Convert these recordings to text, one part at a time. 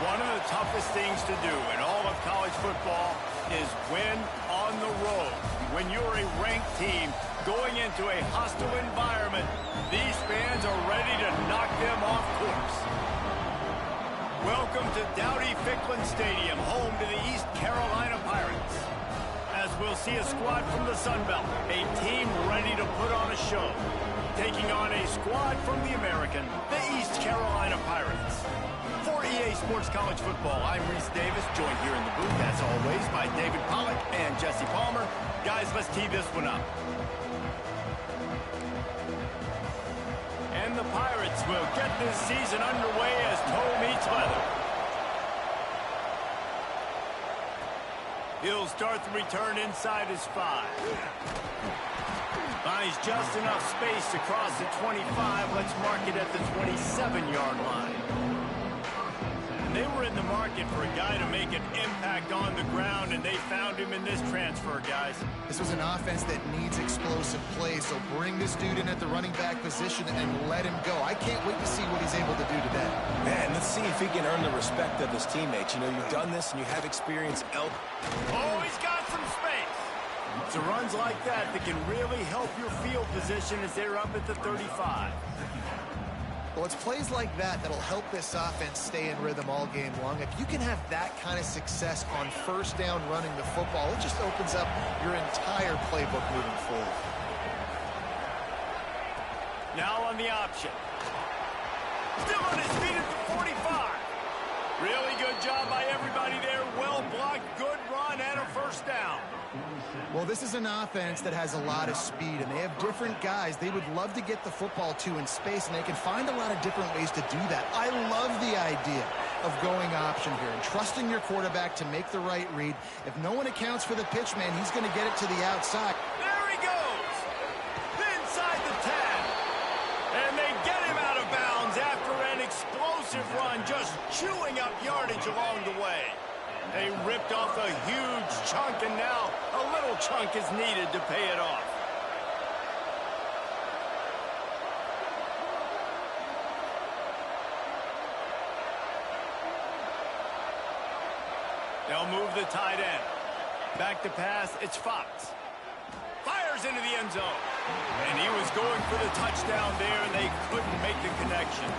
One of the toughest things to do in all of college football is win on the road. When you're a ranked team going into a hostile environment, these fans are ready to knock them off course. Welcome to Dowdy-Ficklin Stadium, home to the East Carolina Pirates. As we'll see a squad from the Sun Belt, a team ready to put on a show. Taking on a squad from the American, the East Carolina Pirates. For EA Sports College Football, I'm Reese Davis, joined here in the booth, as always, by David Pollack and Jesse Palmer. Guys, let's tee this one up. And the Pirates will get this season underway as toe meets leather. He'll start the return inside his 5. Finds just enough space to cross the 25. Let's mark it at the 27-yard line. They were in the market for a guy to make an impact on the ground, and they found him in this transfer, guys. This was an offense that needs explosive plays, so bring this dude in at the running back position and let him go. I can't wait to see what he's able to do today. Man, let's see if he can earn the respect of his teammates. You know, you've done this and you have experience. Oh, he's got some space. It's runs like that that can really help your field position as they're up at the 35. Well, it's plays like that that'll help this offense stay in rhythm all game long. If you can have that kind of success on first down running the football, it just opens up your entire playbook moving forward. Now on the option. Still on his feet at the 45. Really good job by everybody there. Well blocked, good run, and a first down. Well, this is an offense that has a lot of speed, and they have different guys they would love to get the football to in space, and they can find a lot of different ways to do that. I love the idea of going option here and trusting your quarterback to make the right read. If no one accounts for the pitch, man, he's going to get it to the outside. There he goes! Inside the 10. And they get him out of bounds after an explosive run, just chewing up yardage along the way. They ripped off a huge chunk, and now a little chunk is needed to pay it off. They'll move the tight end. Back to pass, it's Fox. Fires into the end zone. And he was going for the touchdown there, and they couldn't make the connection.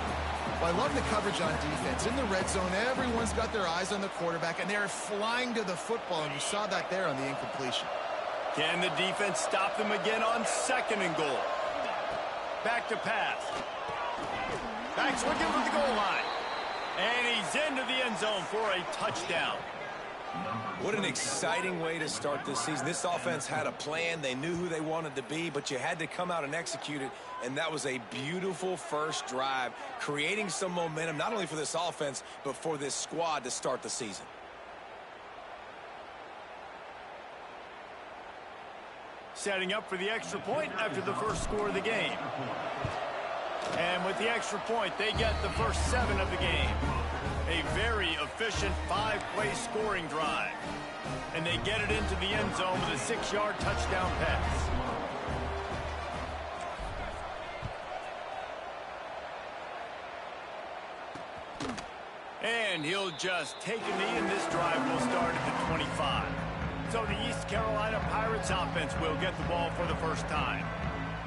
Well, I love the coverage on defense. In the red zone, everyone's got their eyes on the quarterback, and they're flying to the football, and you saw that there on the incompletion. Can the defense stop them again on 2nd and goal? Back to pass. Back's looking for the goal line. And he's into the end zone for a touchdown. What an exciting way to start this season. This offense had a plan. They knew who they wanted to be, but you had to come out and execute it, and that was a beautiful first drive, creating some momentum, not only for this offense, but for this squad to start the season. Setting up for the extra point after the first score of the game. And with the extra point, they get the first 7 of the game. A very efficient 5-play scoring drive. And they get it into the end zone with a 6-yard touchdown pass. And he'll just take a knee, and this drive will start at the 25. So the East Carolina Pirates offense will get the ball for the first time.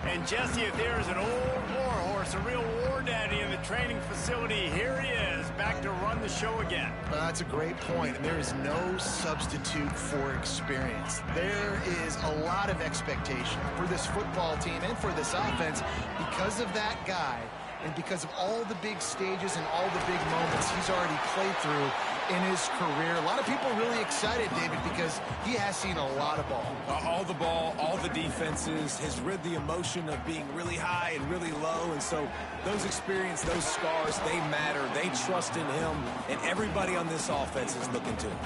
And Jesse, if there's an old war horse, a real war daddy in the training facility, here he is, back to run the show again. That's a great point, and there is no substitute for experience. There is a lot of expectation for this football team and for this offense because of that guy and because of all the big stages and all the big moments he's already played through in his career. A lot of people really excited, David, because he has seen a lot of ball. All the ball, all the defenses, has rid the emotion of being really high and really low, and so those experiences, those scars, they matter. They trust in him, and everybody on this offense is looking to him.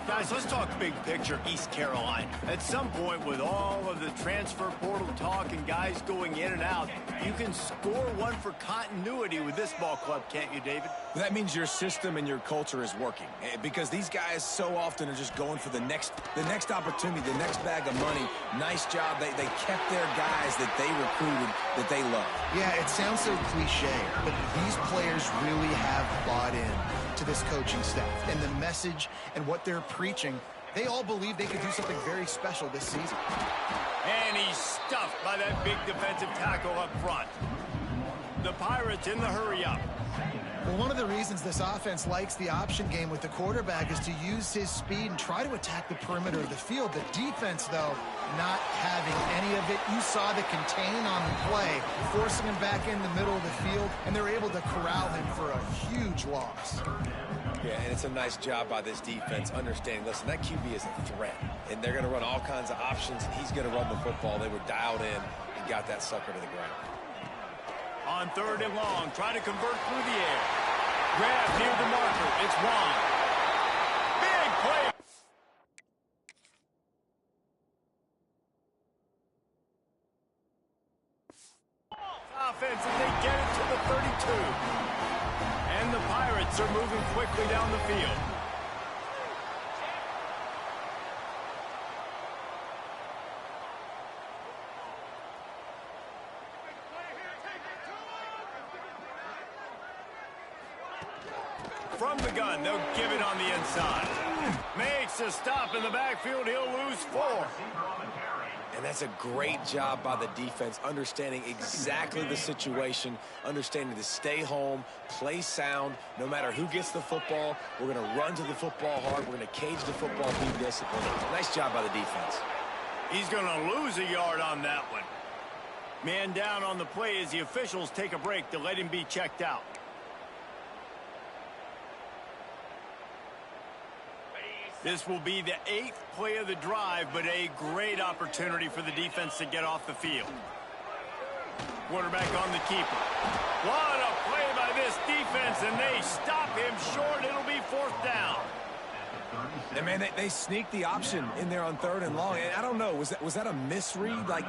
Guys, let's talk big picture East Carolina. At some point, with all of the transfer portal talk and guys going in and out, you can score one for continuity with this ball club, can't you, David? That means your system and your culture is working. working because these guys so often are just going for the next opportunity, the next bag of money. Nice job. They kept their guys that they recruited, that they love. Yeah, it sounds so cliche, but these players really have bought in to this coaching staff and the message and what they're preaching. They all believe they could do something very special this season. And he's stuffed by that big defensive tackle up front. The Pirates in the hurry-up. Well, one of the reasons this offense likes the option game with the quarterback is to use his speed and try to attack the perimeter of the field. The defense, though, not having any of it. You saw the contain on the play, forcing him back in the middle of the field, and they're able to corral him for a huge loss. Yeah, and it's a nice job by this defense understanding, listen, that QB is a threat, and they're going to run all kinds of options, and he's going to run the football. They were dialed in and got that sucker to the ground. On 3rd and long, trying to convert through the air. Grab near the marker. It's Wong. Big play. Offense, and they get it to the 32. And the Pirates are moving quickly down the field. From the gun, they'll give it on the inside. Makes a stop in the backfield. He'll lose 4. And that's a great job by the defense, understanding exactly the situation, understanding to stay home, play sound. No matter who gets the football, we're going to run to the football hard. We're going to cage the football, be disciplined. Nice job by the defense. He's going to lose a yard on that one. Man down on the play as the officials take a break to let him be checked out. This will be the 8th play of the drive, but a great opportunity for the defense to get off the field. Quarterback on the keeper. What a play by this defense, and they stop him short. It'll be 4th down. And, man, they sneaked the option in there on 3rd and long. And I don't know, was that a misread? Like,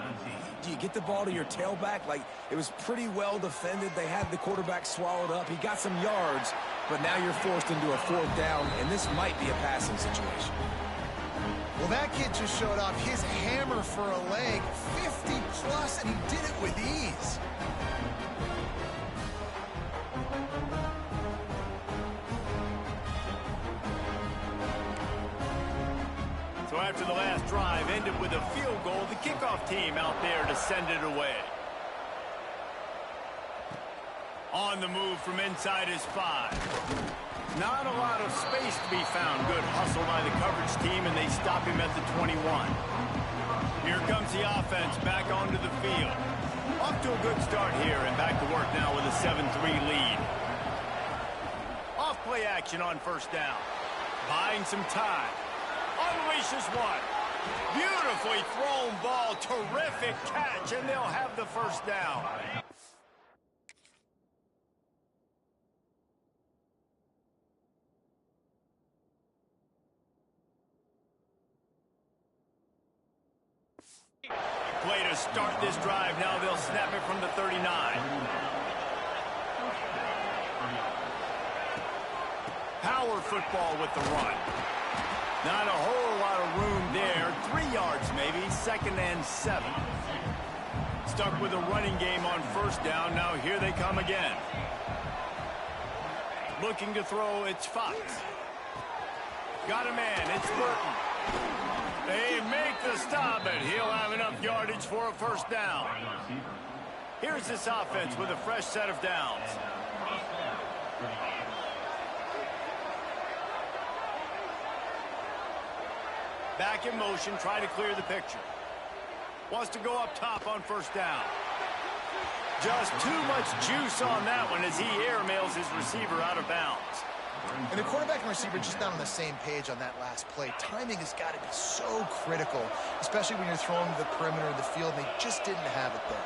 do you get the ball to your tailback? Like, it was pretty well defended. They had the quarterback swallowed up. He got some yards, but now you're forced into a 4th down, and this might be a passing situation. Well, that kid just showed off his hammer for a leg, 50-plus, and he did it with ease. So after the last drive ended with a field goal, the kickoff team out there to send it away. On the move from inside his 5. Not a lot of space to be found. Good hustle by the coverage team, and they stop him at the 21. Here comes the offense back onto the field. Off to a good start here, and back to work now with a 7-3 lead. Off play action on 1st down. Buying some time. Unleashes one. Beautifully thrown ball. Terrific catch, and they'll have the 1st down. Play to start this drive. Now they'll snap it from the 39. Power football with the run. Not a whole lot of room there. 3 yards maybe. 2nd and 7. Stuck with a running game on 1st down. Now here they come again. Looking to throw, it's Fox. Got a man, it's Burton. They make the stop, and he'll have enough yardage for a 1st down. Here's this offense with a fresh set of downs. Back in motion, trying to clear the picture. Wants to go up top on 1st down. Just too much juice on that one as he airmails his receiver out of bounds. And the quarterback and receiver just not on the same page on that last play. Timing has got to be so critical, especially when you're throwing to the perimeter of the field. They just didn't have it there.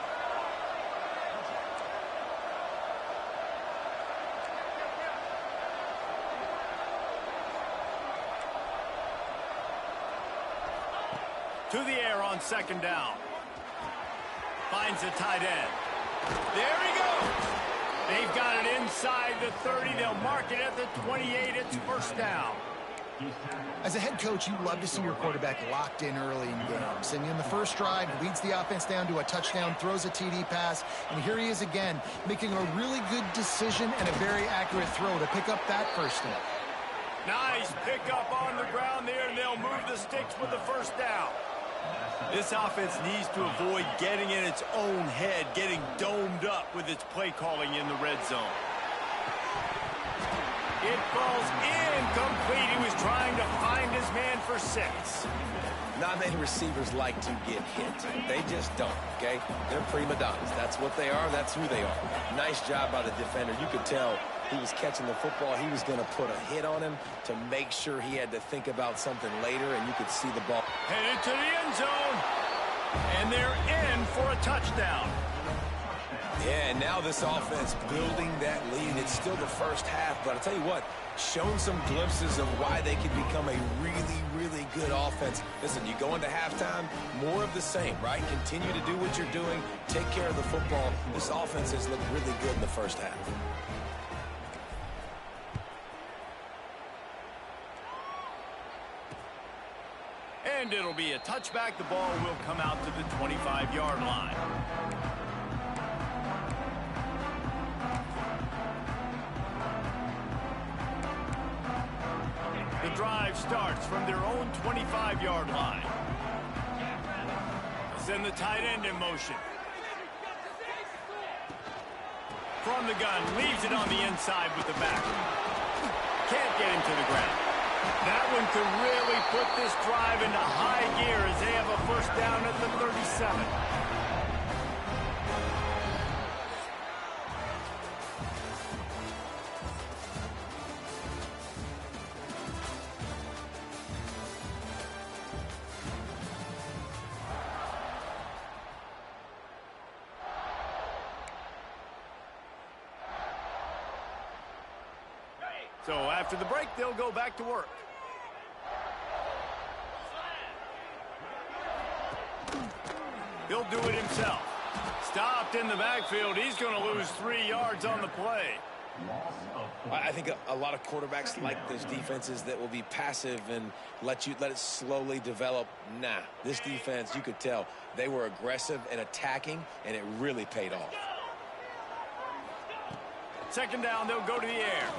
To the air on 2nd down. Finds a tight end. There he goes. They've got it inside the 30. They'll mark it at the 28. It's first down. As a head coach, you love to see your quarterback locked in early in games. And in the first drive, leads the offense down to a touchdown, throws a TD pass, and here he is again, making a really good decision and a very accurate throw to pick up that first down. Nice pickup on the ground there, and they'll move the sticks with the first down. This offense needs to avoid getting in its own head, getting domed up with its play calling in the red zone. It falls incomplete. He was trying to find his man for 6. Not many receivers like to get hit. They just don't, okay? They're prima donnas. That's what they are. That's who they are. Nice job by the defender. You could tell he was catching the football. He was going to put a hit on him to make sure he had to think about something later, and you could see the ball. Headed to the end zone. And they're in for a touchdown. Yeah, and now this offense building that lead. It's still the first half, but I'll tell you what, shown some glimpses of why they could become a really, really good offense. Listen, you go into halftime, more of the same, right? Continue to do what you're doing, take care of the football. This offense has looked really good in the first half. And it'll be a touchback. The ball will come out to the 25-yard line. The drive starts from their own 25-yard line. Send the tight end in motion. From the gun, leaves it on the inside with the back. Can't get him to the ground. That one could really put this drive into high gear as they have a first down at the 37. So after the break, they'll go back to work. He'll do it himself. Stopped in the backfield. He's going to lose 3 yards on the play. I think a lot of quarterbacks like those defenses that will be passive and let it slowly develop. Nah, this defense, you could tell, they were aggressive and attacking, and it really paid off. Second down, they'll go to the air.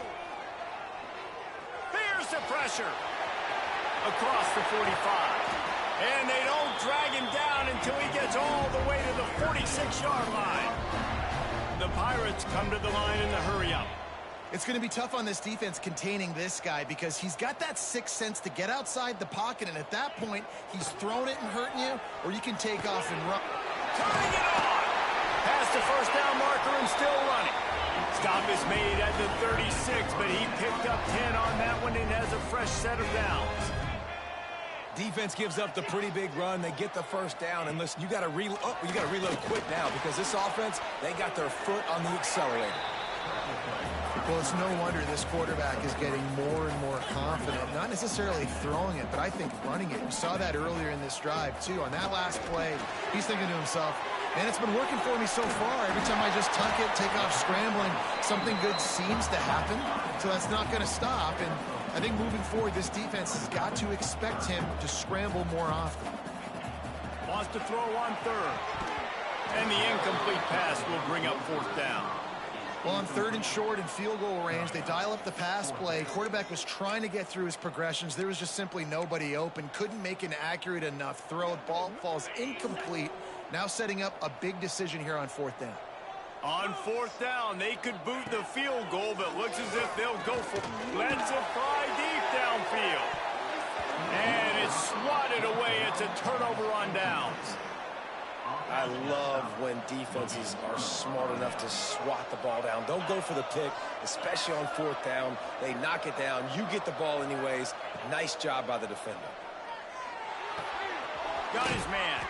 Here's the pressure. Across the 45. And they don't drag him down until he gets all the way to the 46-yard line. The Pirates come to the line in the hurry-up. It's going to be tough on this defense containing this guy because he's got that sixth sense to get outside the pocket, and at that point, he's throwing it and hurting you, or you can take off and run. Turning it on! Past the first down marker and still running. Stop is made at the 36, but he picked up 10 on that one and has a fresh set of downs. Defense gives up the pretty big run. They get the first down, and listen, you got to reload quick now because this offense, they got their foot on the accelerator. Well, it's no wonder this quarterback is getting more and more confident, not necessarily throwing it, but I think running it. You saw that earlier in this drive, too. On that last play, he's thinking to himself, man, it's been working for me so far. Every time I just tuck it, take off scrambling, something good seems to happen, so that's not going to stop. And I think moving forward, this defense has got to expect him to scramble more often. Wants to throw on third. And the incomplete pass will bring up fourth down. Well, on third and short and field goal range, they dial up the pass play. Quarterback was trying to get through his progressions. There was just simply nobody open. Couldn't make an accurate enough throw. Ball falls incomplete. Now setting up a big decision here on fourth down. On fourth down, they could boot the field goal, but looks as if they'll go for it. Lets it fly deep downfield. And it's swatted away. It's a turnover on downs. I love when defenses are smart enough to swat the ball down. Don't go for the pick, especially on fourth down. They knock it down. You get the ball anyways. Nice job by the defender. Got his man.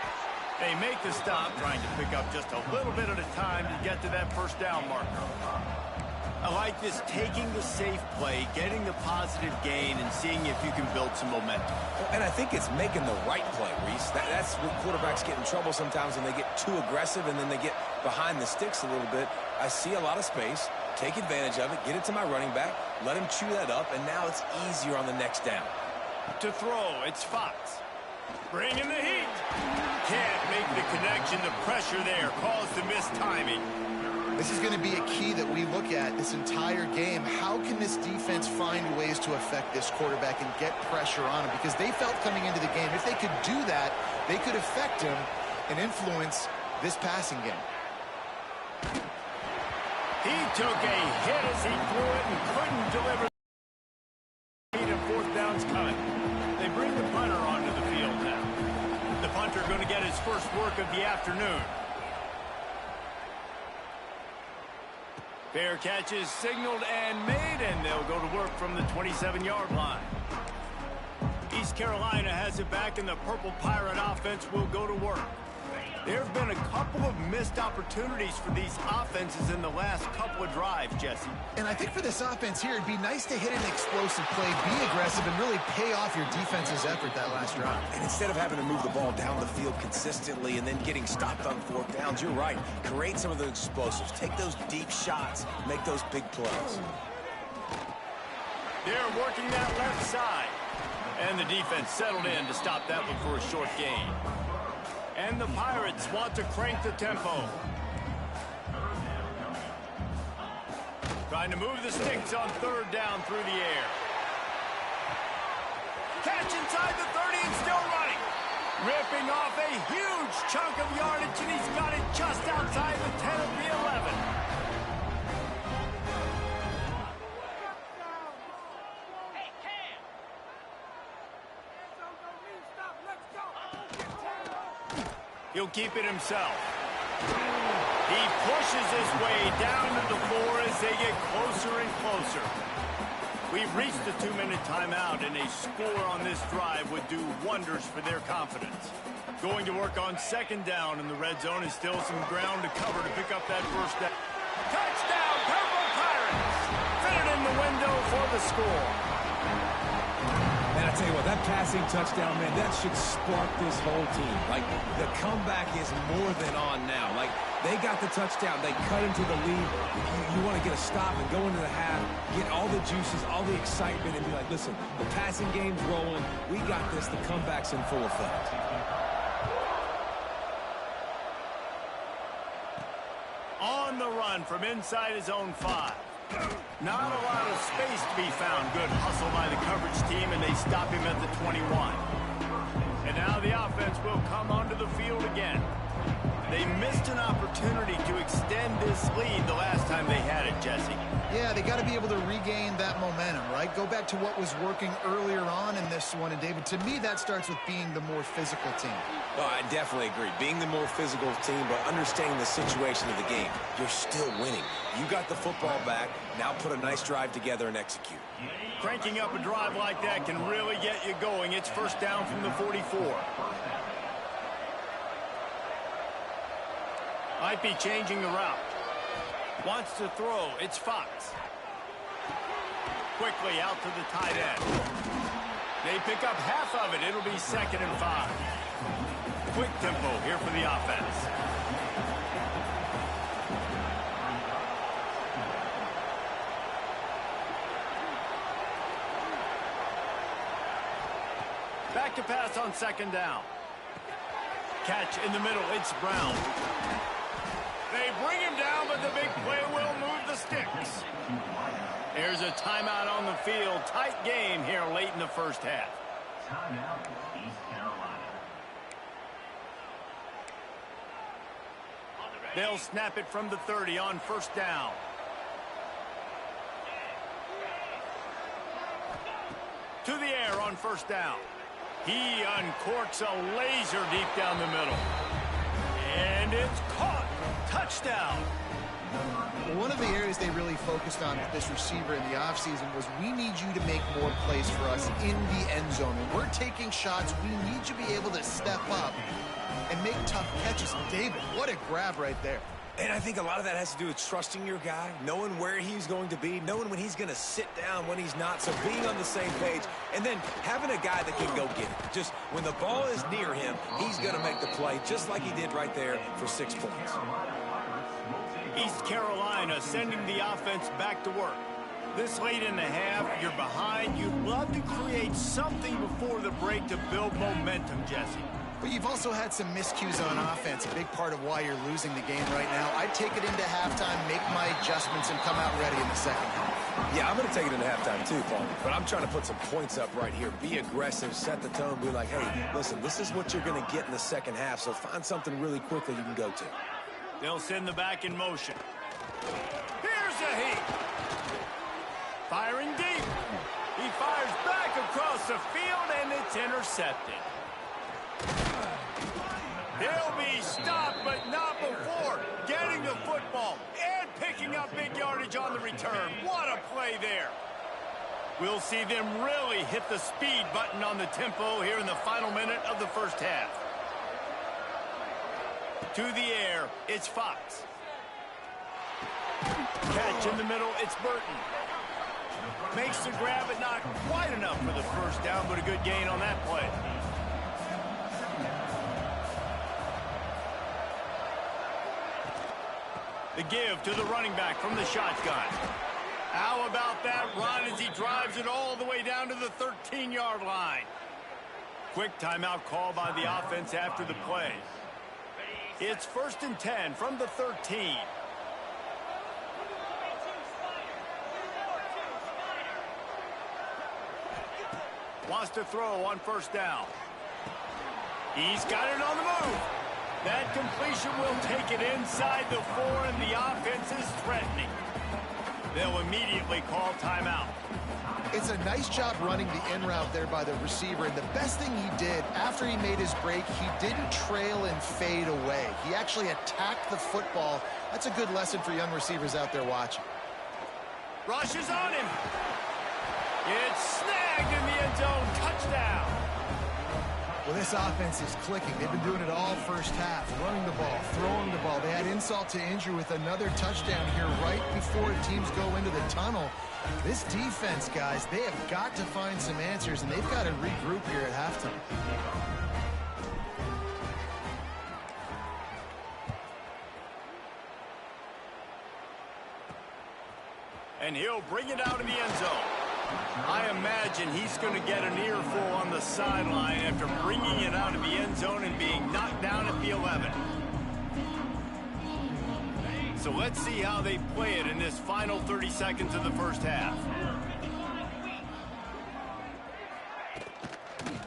They make the stop, trying to pick up just a little bit at a time to get to that first down marker. I like this, taking the safe play, getting the positive gain, and seeing if you can build some momentum. And I think it's making the right play, Reese. That's where quarterbacks get in trouble sometimes when they get too aggressive and then they get behind the sticks a little bit. I see a lot of space. Take advantage of it. Get it to my running back. Let him chew that up, and now it's easier on the next down. To throw, it's Fox. Bringing the heat. Can't make the connection. The pressure there caused the missed timing. This is going to be a key that we look at this entire game. How can this defense find ways to affect this quarterback and get pressure on him? Because they felt coming into the game, if they could do that, they could affect him and influence this passing game. He took a hit as he threw it and couldn't deliver. And fourth down's coming. They bring the punter onto the field now. The punter going to get his first work of the afternoon. Fair catch is signaled and made, and they'll go to work from the 27-yard line. East Carolina has it back, and the Purple Pirate offense will go to work. There have been a couple of missed opportunities for these offenses in the last couple of drives, Jesse. And I think for this offense here, it'd be nice to hit an explosive play, be aggressive, and really pay off your defense's effort that last drive. And instead of having to move the ball down the field consistently and then getting stopped on fourth downs, you're right. Create some of those explosives. Take those deep shots. Make those big plays. They're working that left side. And the defense settled in to stop that one for a short gain. And the Pirates want to crank the tempo. Trying to move the sticks on third down through the air. Catch inside the 30 and still running. Ripping off a huge chunk of yardage, and he's got it just outside the 10 of the 11. He'll keep it himself. He pushes his way down to the floor as they get closer and closer. We've reached the 2-minute timeout, and a score on this drive would do wonders for their confidence. Going to work on second down, and the red zone is still some ground to cover to pick up that first down. Touchdown, Purple Pirates! Fit it in the window for the score. And I tell you what, that passing touchdown, man, that should spark this whole team. Like, the comeback is more than on now. Like, they got the touchdown. They cut into the lead. You want to get a stop and go into the half, get all the juices, all the excitement, and be like, listen, the passing game's rolling. We got this. The comeback's in full effect. On the run from inside his own 5. Not a lot of space to be found. Good hustle by the coverage team, and they stop him at the 21. And now the offense will come onto the field again. They missed an opportunity to extend this lead the last time they had it, Jesse. Yeah, they got to be able to regain that momentum, right? Go back to what was working earlier on in this one. And, David, to me, that starts with being the more physical team. Well, I definitely agree. Being the more physical team, but understanding the situation of the game. You're still winning. You got the football back. Now put a nice drive together and execute. Cranking up a drive like that can really get you going. It's first down from the 44. Might be changing the route. Wants to throw. It's Fox. Quickly out to the tight end. They pick up half of it. It'll be 2nd and 5. Quick tempo here for the offense. Back to pass on 2nd down. Catch in the middle. It's Brown. They bring him down, but the big play will move the sticks. There's a timeout on the field. Tight game here late in the first half. Timeout, East Carolina. They'll snap it from the 30 on first down. To the air on first down. He uncorks a laser deep down the middle. And it's caught. Touchdown. One of the areas they really focused on with this receiver in the offseason was we need you to make more plays for us in the end zone. When we're taking shots, we need you to be able to step up and make tough catches. David, what a grab right there. And I think a lot of that has to do with trusting your guy, knowing where he's going to be, knowing when he's going to sit down, when he's not, so being on the same page, and then having a guy that can go get it. Just when the ball is near him, he's going to make the play, just like he did right there for 6 points. East Carolina sending the offense back to work. This late in the half, you're behind. You'd love to create something before the break to build momentum, Jesse. But you've also had some miscues on offense, a big part of why you're losing the game right now. I'd take it into halftime, make my adjustments, and come out ready in the second half. Yeah, I'm going to take it into halftime too, Paul. But I'm trying to put some points up right here. Be aggressive, set the tone, be like, hey, listen, this is what you're going to get in the second half, so find something really quickly you can go to. They'll send the back in motion. Here's a heat. Firing deep. He fires back across the field, and it's intercepted. He'll be stopped, but not before getting the football and picking up big yardage on the return. What a play there. We'll see them really hit the speed button on the tempo here in the final minute of the first half. To the air, it's Fox. Catch in the middle, it's Burton. Makes the grab, but not quite enough for the first down, but a good gain on that play. The give to the running back from the shotgun. How about that run as he drives it all the way down to the 13-yard line? Quick timeout call by the offense after the play. It's 1st and 10 from the 13. Wants to throw on 1st down. He's got it on the move. That completion will take it inside the 4, and the offense is threatening. They'll immediately call timeout. It's a nice job running the in route there by the receiver, and the best thing he did after he made his break, he didn't trail and fade away. He actually attacked the football. That's a good lesson for young receivers out there watching. Rush is on him. It's snagged in the end zone. Touchdown. Well, this offense is clicking. They've been doing it all first half, running the ball, throwing the ball. They had insult to injury with another touchdown here right before teams go into the tunnel. This defense, guys, they have got to find some answers, and they've got to regroup here at halftime. And he'll bring it out in the end zone. I imagine he's going to get an earful on the sideline after bringing it out of the end zone and being knocked down at the 11. So let's see how they play it in this final 30 seconds of the first half.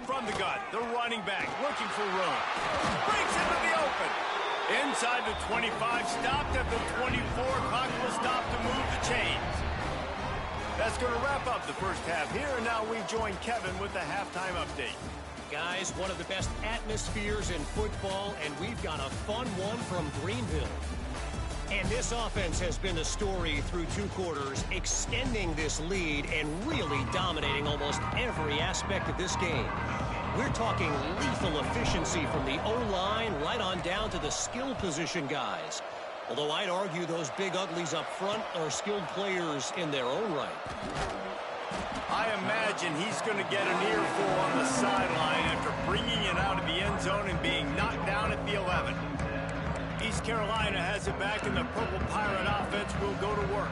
From the gun, the running back looking for room. Breaks into the open. Inside the 25, stopped at the 24. Clock will stop to move the chains. That's going to wrap up the first half here, and now we join Kevin with the halftime update. Guys, one of the best atmospheres in football, and we've got a fun one from Greenville. And this offense has been the story through 2 quarters, extending this lead and really dominating almost every aspect of this game. We're talking lethal efficiency from the O-line right on down to the skill position guys. Although I'd argue those big uglies up front are skilled players in their own right. I imagine he's going to get an earful on the sideline after bringing it out of the end zone and being knocked down at the 11. East Carolina has it back, and the Purple Pirate offense will go to work.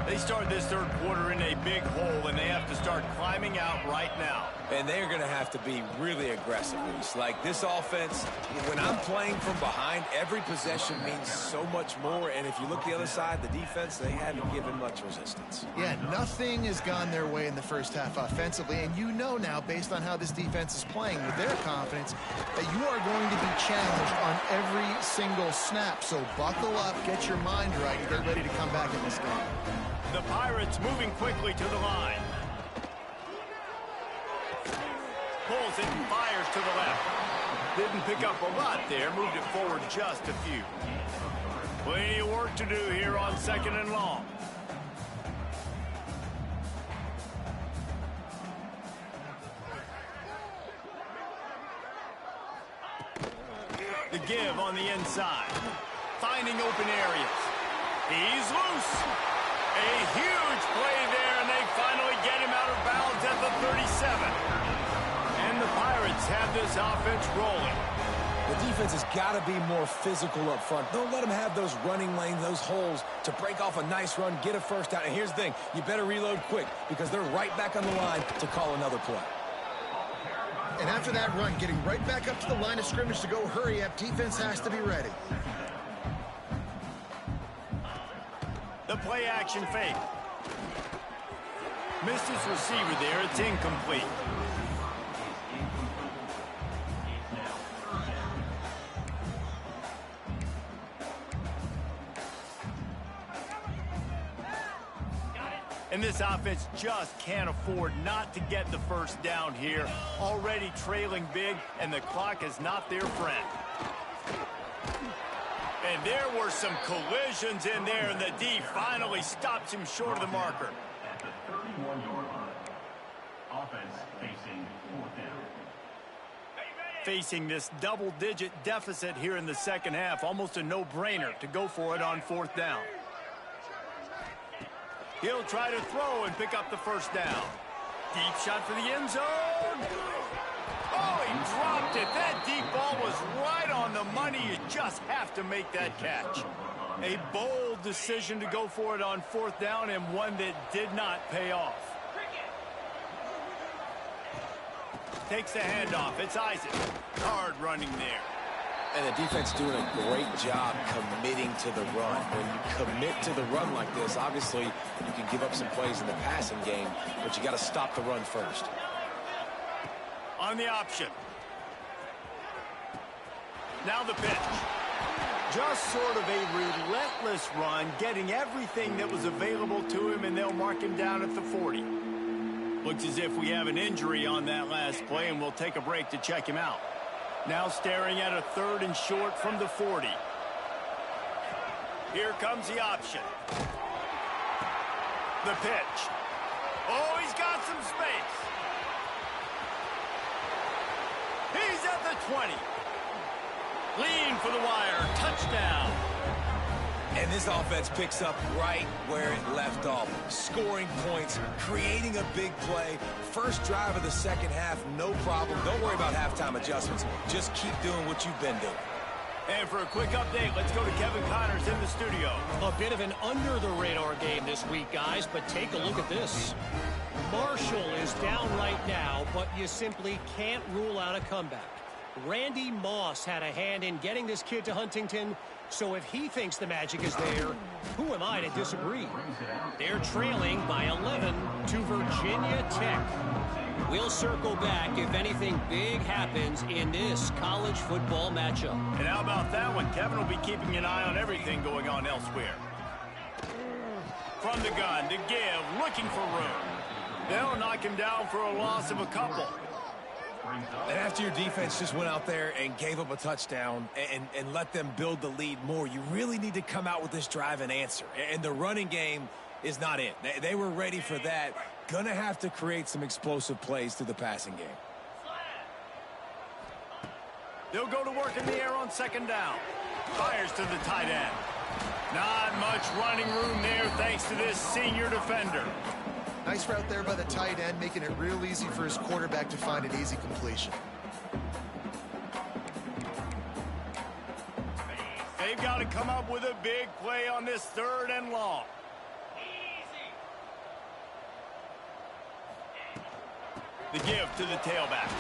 They start this third quarter in a big hole, and they have to start climbing out right now. And they're going to have to be really aggressive, Luis. Like this offense, when I'm playing from behind, every possession means so much more. And if you look the other side, the defense, they haven't given much resistance. Yeah, nothing has gone their way in the first half offensively. And you know now, based on how this defense is playing with their confidence, that you are going to be challenged on every single snap. So buckle up, get your mind right, and get ready to come back in this game. The Pirates moving quickly to the line. Pulls it and fires to the left. Didn't pick up a lot there, moved it forward just a few. Plenty of work to do here on 2nd and long. The give on the inside. finding open areas. He's loose. A huge play there, and they finally get him out of bounds at the 37. And the Pirates have this offense rolling. The defense has got to be more physical up front. Don't let them have those running lanes, those holes to break off a nice run, get a first down. And here's the thing, you better reload quick because they're right back on the line to call another play. And after that run, getting right back up to the line of scrimmage to go hurry up, defense has to be ready. The play action fake. Missed his receiver there. It's incomplete. And this offense just can't afford not to get the first down here. Already trailing big, and the clock is not their friend. And there were some collisions in there, and the D finally stops him short of the marker. At the 31-yard line. Offense facing 4th down. Facing this double-digit deficit here in the second half, almost a no-brainer to go for it on 4th down. He'll try to throw and pick up the first down. Deep shot for the end zone. Oh, he dropped it. That deep ball was right on the money. You just have to make that catch. A bold decision to go for it on 4th down, and one that did not pay off. Takes the handoff. It's Isaac. Hard running there. And the defense doing a great job committing to the run. When you commit to the run like this, obviously you can give up some plays in the passing game, but you got to stop the run first. On the option. Now the pitch. Just sort of a relentless run, getting everything that was available to him, and they'll mark him down at the 40. Looks as if we have an injury on that last play, and we'll take a break to check him out. Now staring at a 3rd and short from the 40. Here comes the option. The pitch. Oh, he's got some space. He's at the 20. Lean for the wire. Touchdown. And this offense picks up right where it left off. Scoring points, creating a big play. First drive of the second half, no problem. Don't worry about halftime adjustments. Just keep doing what you've been doing. And for a quick update, let's go to Kevin Connors in the studio. A bit of an under-the-radar game this week, guys, but take a look at this. Marshall is down right now, but you simply can't rule out a comeback. Randy Moss had a hand in getting this kid to Huntington, so if he thinks the magic is there, who am I to disagree? They're trailing by 11 to Virginia Tech. We'll circle back if anything big happens in this college football matchup. And how about that one? Kevin will be keeping an eye on everything going on elsewhere. From the gun to give, looking for room. They'll knock him down for a loss of a couple. And after your defense just went out there and gave up a touchdown and let them build the lead more, you really need to come out with this drive and answer. And the running game is not it. They were ready for that. Gonna have to create some explosive plays through the passing game. They'll go to work in the air on 2nd down. Fires to the tight end. Not much running room there thanks to this senior defender. Nice route there by the tight end, making it real easy for his quarterback to find an easy completion. They've got to come up with a big play on this 3rd and long. The give to the tailback.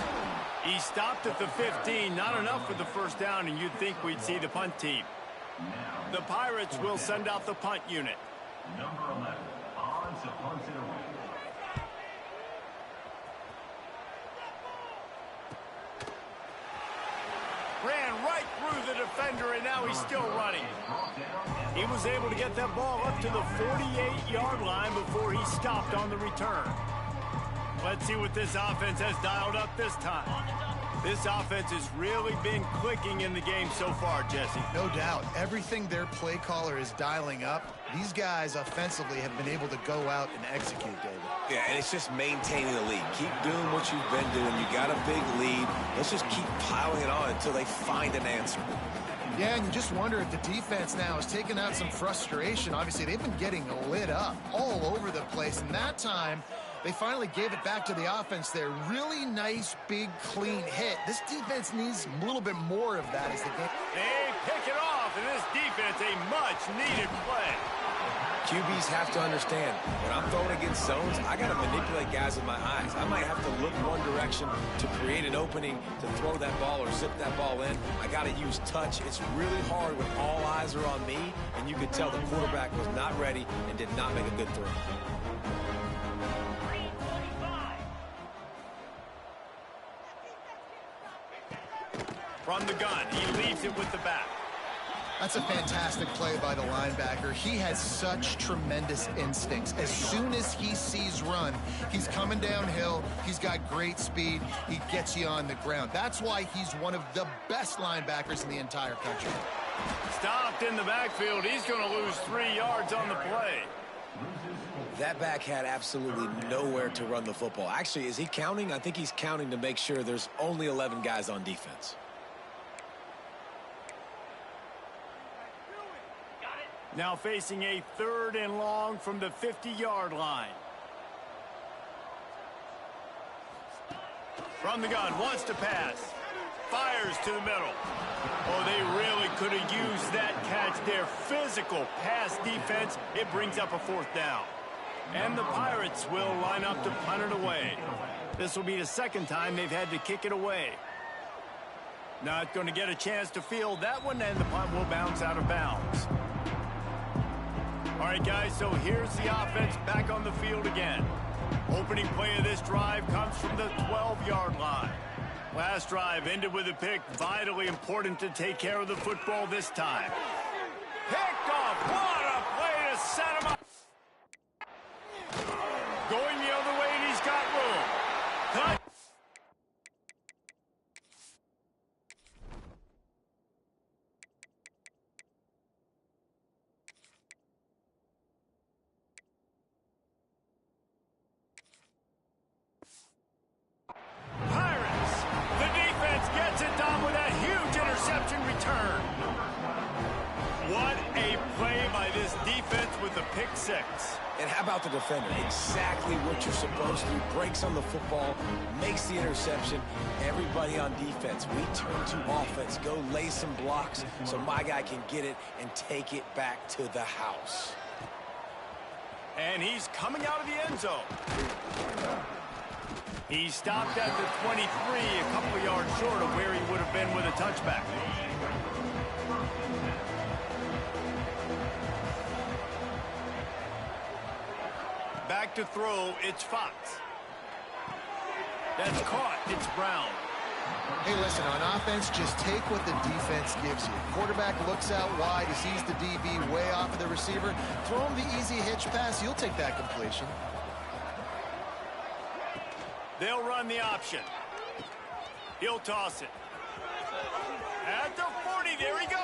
He stopped at the 15. Not enough for the first down, and you'd think we'd see the punt team. The Pirates will send out the punt unit. Number 11, on to punt it away. Ran right through the defender, and now he's still running. He was able to get that ball up to the 48-yard line before he stopped on the return. Let's see what this offense has dialed up this time. This offense has really been clicking in the game so far, Jesse. No doubt. Everything their play caller is dialing up, these guys offensively have been able to go out and execute, David. Yeah, and it's just maintaining the lead. Keep doing what you've been doing. You got a big lead. Let's just keep piling it on until they find an answer. Yeah, and you just wonder if the defense now is taking out some frustration. Obviously, they've been getting lit up all over the place, and that time they finally gave it back to the offense there. Really nice, big, clean hit. This defense needs a little bit more of that as the game. They pick it off, and this defense, a much-needed play. QBs have to understand, when I'm throwing against zones, I got to manipulate guys with my eyes. I might have to look one direction to create an opening to throw that ball or zip that ball in. I got to use touch. It's really hard when all eyes are on me, and you could tell the quarterback was not ready and did not make a good throw. From the gun, he leaves it with the back. That's a fantastic play by the linebacker. He has such tremendous instincts. As soon as he sees run, he's coming downhill. He's got great speed. He gets you on the ground. That's why he's one of the best linebackers in the entire country. Stopped in the backfield. He's going to lose 3 yards on the play. That back had absolutely nowhere to run the football. Actually, is he counting? I think he's counting to make sure there's only 11 guys on defense. Now facing a 3rd and long from the 50-yard line. From the gun, wants to pass. Fires to the middle. Oh, they really could have used that catch there. Physical pass defense. It brings up a 4th down. And the Pirates will line up to punt it away. This will be the 2nd time they've had to kick it away. Not going to get a chance to field that one, and the punt will bounce out of bounds. All right, guys, so here's the offense back on the field again. Opening play of this drive comes from the 12-yard line. Last drive ended with a pick. Vitally important to take care of the football this time. Picked off. What a play to set him up. Going the other way, and he's got room. Cut. Pick 6. And how about the defender? Exactly what you're supposed to. Breaks on the football, makes the interception. Everybody on defense, we turn to offense. Go lay some blocks so my guy can get it and take it back to the house. And he's coming out of the end zone. He stopped at the 23, a couple of yards short of where he would have been with a touchback. Back to throw, it's Fox. That's caught, it's Brown. Hey, listen, on offense, just take what the defense gives you. Quarterback looks out wide, he sees the DB way off of the receiver. Throw him the easy hitch pass, you'll take that completion. They'll run the option. He'll toss it. At the 40, there he goes.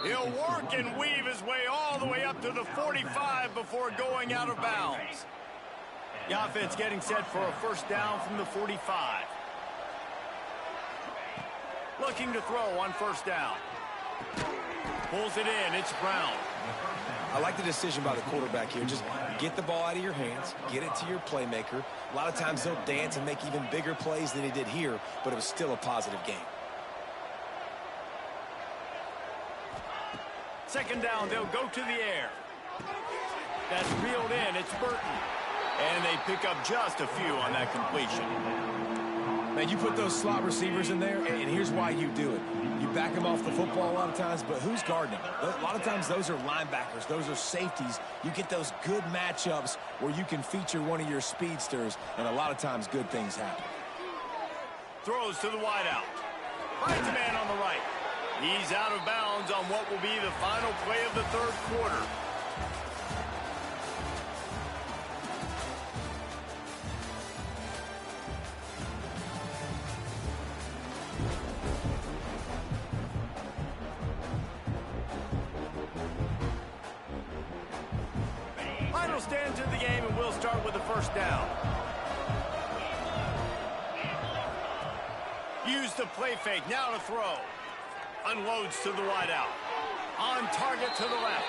He'll work and weave his way all the way up to the 45 before going out of bounds. The offense getting set for a 1st down from the 45. Looking to throw on 1st down. Pulls it in, it's Brown. I like the decision by the quarterback here. Just get the ball out of your hands, get it to your playmaker. A lot of times they'll dance and make even bigger plays than he did here, but it was still a positive game. 2nd down, they'll go to the air. That's reeled in, it's Burton. And they pick up just a few on that completion. Man, you put those slot receivers in there, and here's why you do it. You back them off the football a lot of times, but who's guarding them? A lot of times those are linebackers, those are safeties. You get those good matchups where you can feature one of your speedsters, and a lot of times good things happen. Throws to the wideout. Finds a man on the right. He's out of bounds on what will be the final play of the 3rd quarter. Final stand to the game, and we'll start with the 1st down. Use the play fake, now to throw. Unloads to the wideout. On target to the left.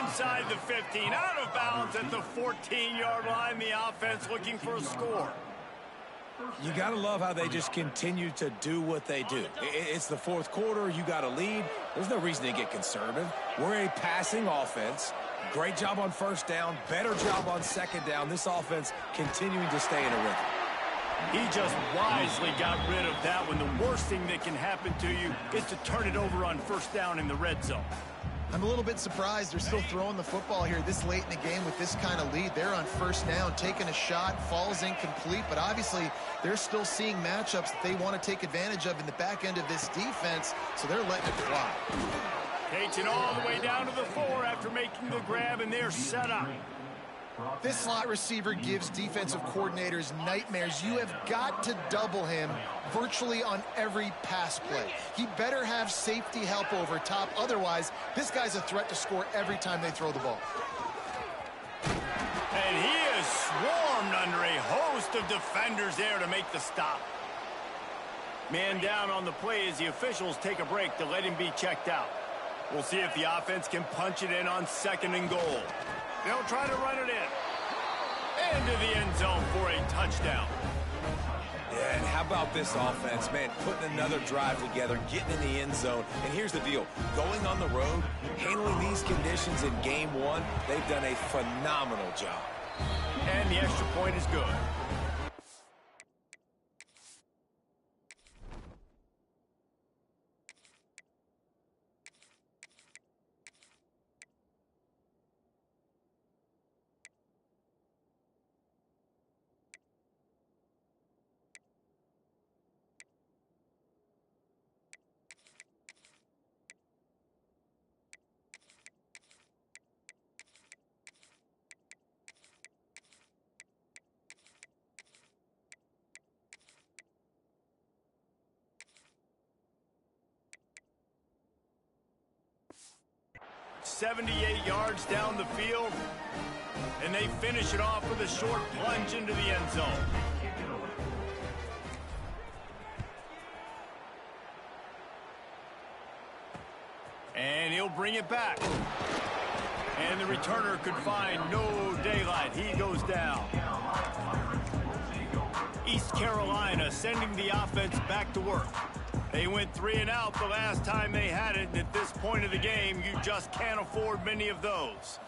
Inside the 15. Out of bounds at the 14-yard line. The offense looking for a score. You got to love how they just continue to do what they do. It's the fourth quarter. You got a lead. There's no reason to get conservative. We're a passing offense. Great job on first down. Better job on second down. This offense continuing to stay in a rhythm. He just wisely got rid of that when the worst thing that can happen to you is to turn it over on first down in the red zone. I'm a little bit surprised they're still throwing the football here this late in the game with this kind of lead. They're on first down, taking a shot, falls incomplete, but obviously they're still seeing matchups that they want to take advantage of in the back end of this defense, so they're letting it fly. Takes it all the way down to the 4 after making the grab, and they're set up. This slot receiver gives defensive coordinators nightmares. You have got to double him virtually on every pass play. He better have safety help over top. Otherwise, this guy's a threat to score every time they throw the ball. And he is swarmed under a host of defenders there to make the stop. Man down on the play as the officials take a break to let him be checked out. We'll see if the offense can punch it in on 2nd and goal. They'll try to run it in. Into the end zone for a touchdown. Yeah, and how about this offense, man, putting another drive together, getting in the end zone. And here's the deal. Going on the road, handling these conditions in game 1, they've done a phenomenal job. And the extra point is good. .78 yards down the field, and they finish it off with a short plunge into the end zone. And he'll bring it back. And the returner could find no daylight. He goes down. East Carolina sending the offense back to work. They went 3 and out the last time they had it, and at this point of the game, you just can't afford many of those.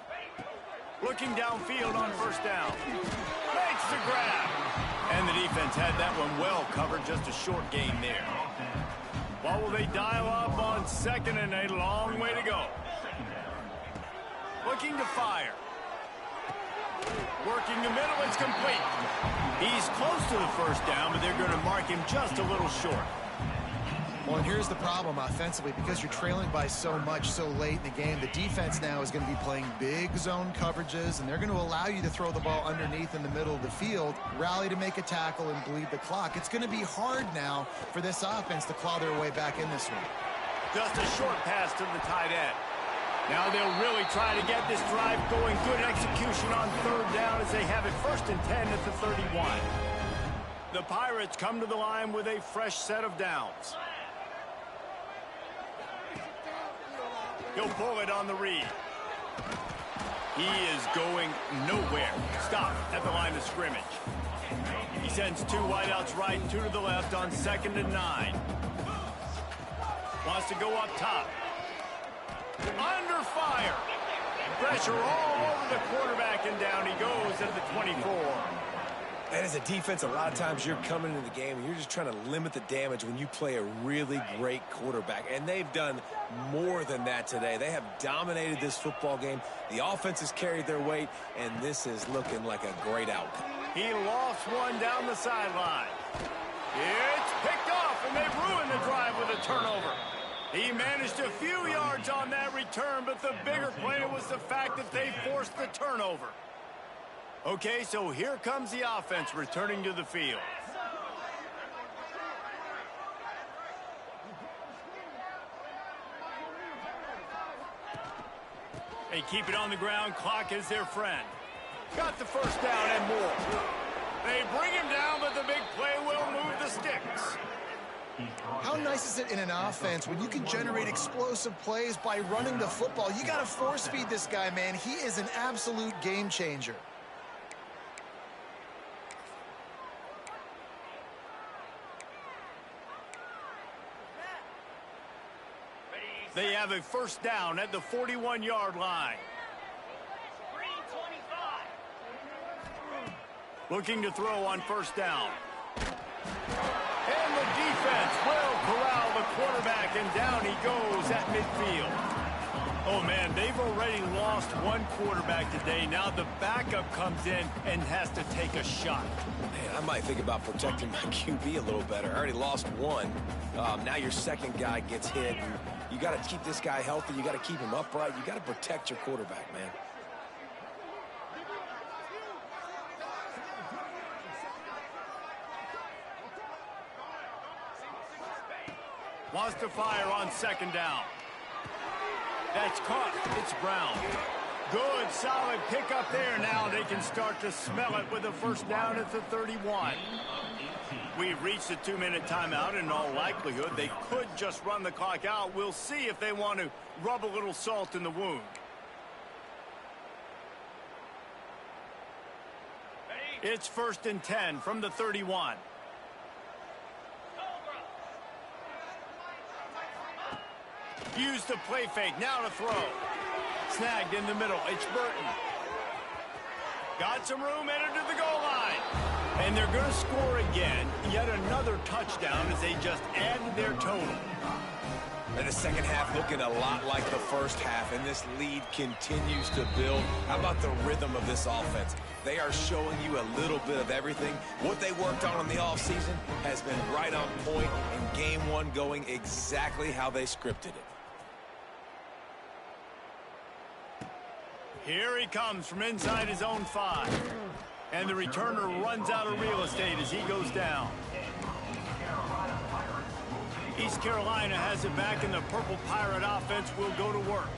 Looking downfield on first down. Makes the grab. And the defense had that one well covered, just a short gain there. What will they dial up on 2nd and a long way to go? Looking to fire. Working the middle, it's complete. He's close to the first down, but they're going to mark him just a little short. Well, and here's the problem offensively. Because you're trailing by so much so late in the game, the defense now is going to be playing big zone coverages, and they're going to allow you to throw the ball underneath in the middle of the field, rally to make a tackle, and bleed the clock. It's going to be hard now for this offense to claw their way back in this one. Just a short pass to the tight end. Now they'll really try to get this drive going. Good execution on 3rd down as they have it 1st and 10 at the 31. The Pirates come to the line with a fresh set of downs. He'll pull it on the read. He is going nowhere. Stop at the line of scrimmage. He sends 2 wideouts right, 2 to the left on 2nd and 9. Wants to go up top. Under fire. Pressure all over the quarterback, and down he goes at the 24. And as a defense, a lot of times you're coming into the game and you're just trying to limit the damage when you play a really great quarterback. And they've done more than that today. They have dominated this football game. The offense has carried their weight, and this is looking like a great outcome. He lost one down the sideline. It's picked off, and they've ruined the drive with a turnover. He managed a few yards on that return, but the bigger play was the fact that they forced the turnover. Okay, so here comes the offense returning to the field. They keep it on the ground. Clock is their friend. Got the first down and more. They bring him down, but the big play will move the sticks. How nice is it in an offense when you can generate explosive plays by running the football? You got to force feed this guy, man. He is an absolute game changer. They have a first down at the 41-yard line. Looking to throw on first down. And the defense will corral the quarterback, and down he goes at midfield. Oh, man, they've already lost one quarterback today. Now the backup comes in and has to take a shot. Man, I might think about protecting my QB a little better. I already lost one. Now your second guy gets hit. And you got to keep this guy healthy. You got to keep him upright. You got to protect your quarterback, man. Wants to fire on second down. That's caught. It's Brown. Good, solid pickup there. Now they can start to smell it with a first down at the 31. We've reached a 2-minute timeout. In all likelihood, they could just run the clock out. We'll see if they want to rub a little salt in the wound. It's 1st and 10 from the 31. Use the play fake. Now to throw. Snagged in the middle. It's Burton. Got some room, entered to the goal line. And they're going to score again. Yet another touchdown as they just added their total. And the second half looking a lot like the first half, and this lead continues to build. How about the rhythm of this offense? They are showing you a little bit of everything. What they worked on in the offseason has been right on point, and game one going exactly how they scripted it. Here he comes from inside his own 5. And the returner runs out of real estate as he goes down. East Carolina has it back, and the Purple Pirate offense will go to work.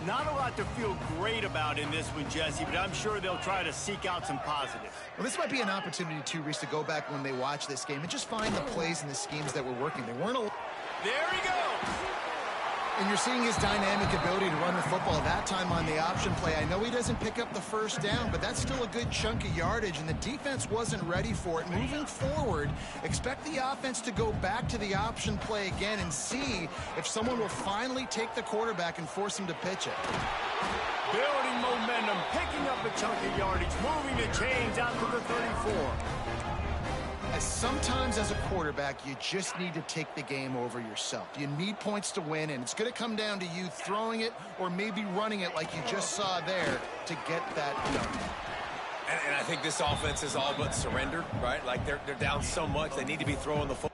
Not a lot to feel great about in this one, Jesse, but I'm sure they'll try to seek out some positives. Well, this might be an opportunity, too, Reese, to go back when they watch this game and just find the plays and the schemes that were working. They weren't a... There he goes! And you're seeing his dynamic ability to run the football that time on the option play. I know he doesn't pick up the first down, but that's still a good chunk of yardage, and the defense wasn't ready for it. Moving forward, expect the offense to go back to the option play again and see if someone will finally take the quarterback and force him to pitch it. Building momentum, picking up a chunk of yardage, moving the chains out to the 34. Sometimes as a quarterback, you just need to take the game over yourself. You need points to win, and it's going to come down to you throwing it or maybe running it like you just saw there to get that done. And I think this offense is all but surrendered, right? Like they're down so much, they need to be throwing the football.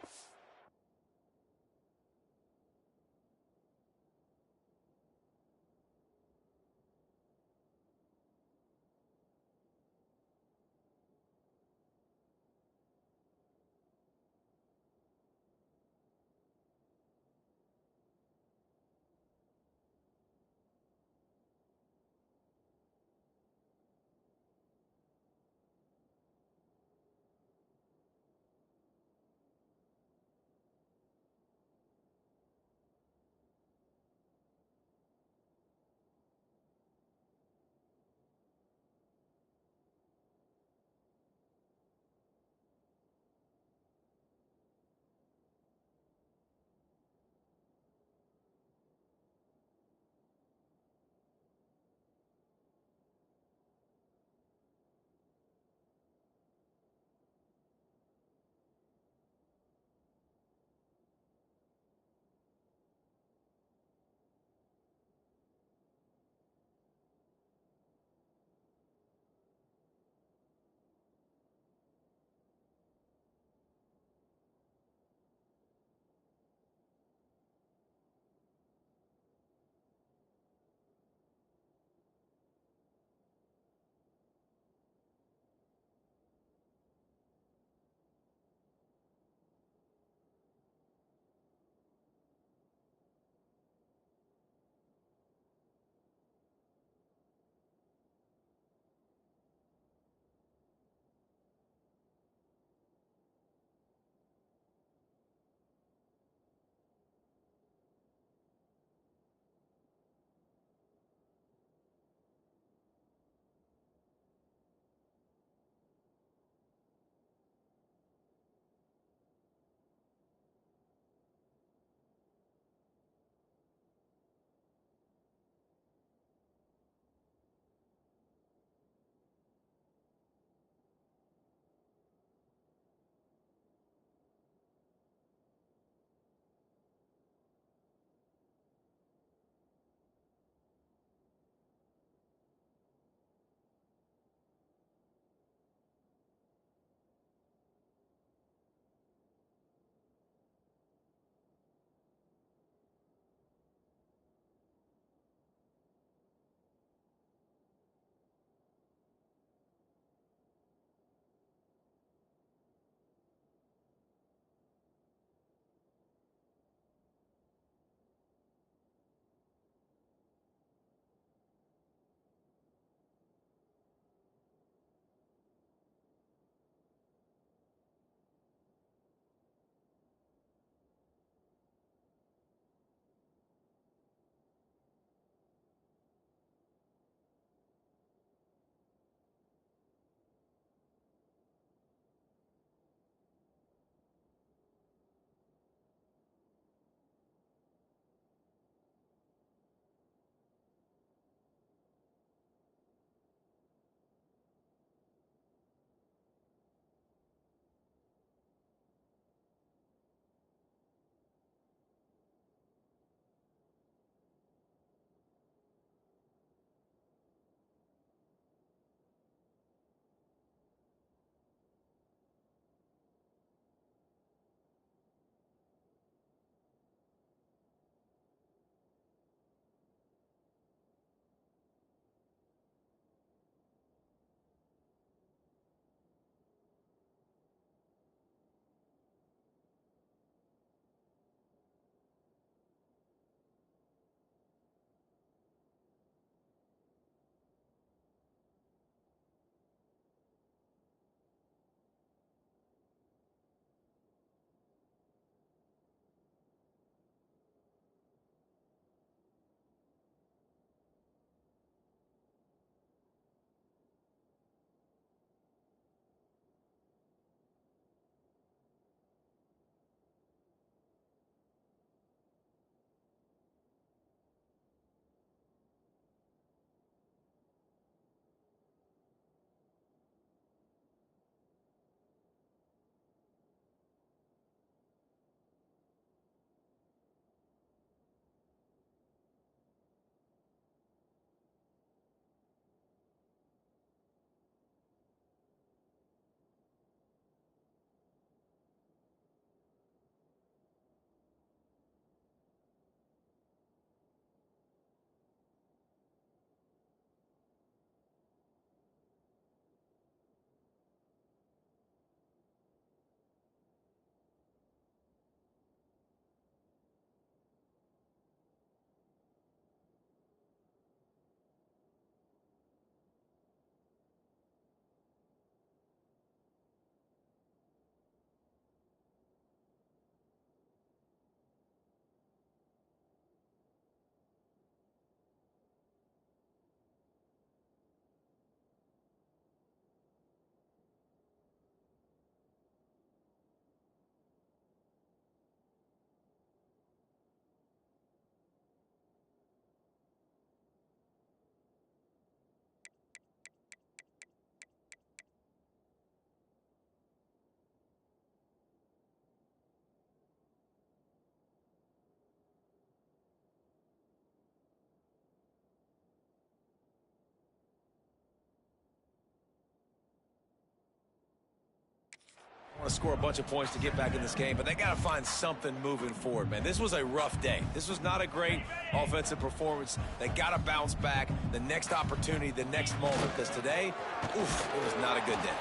to score a bunch of points to get back in this game, but they got to find something moving forward, man. This was a rough day. This was not a great offensive performance. They got to bounce back the next opportunity, the next moment, because today, oof, it was not a good day.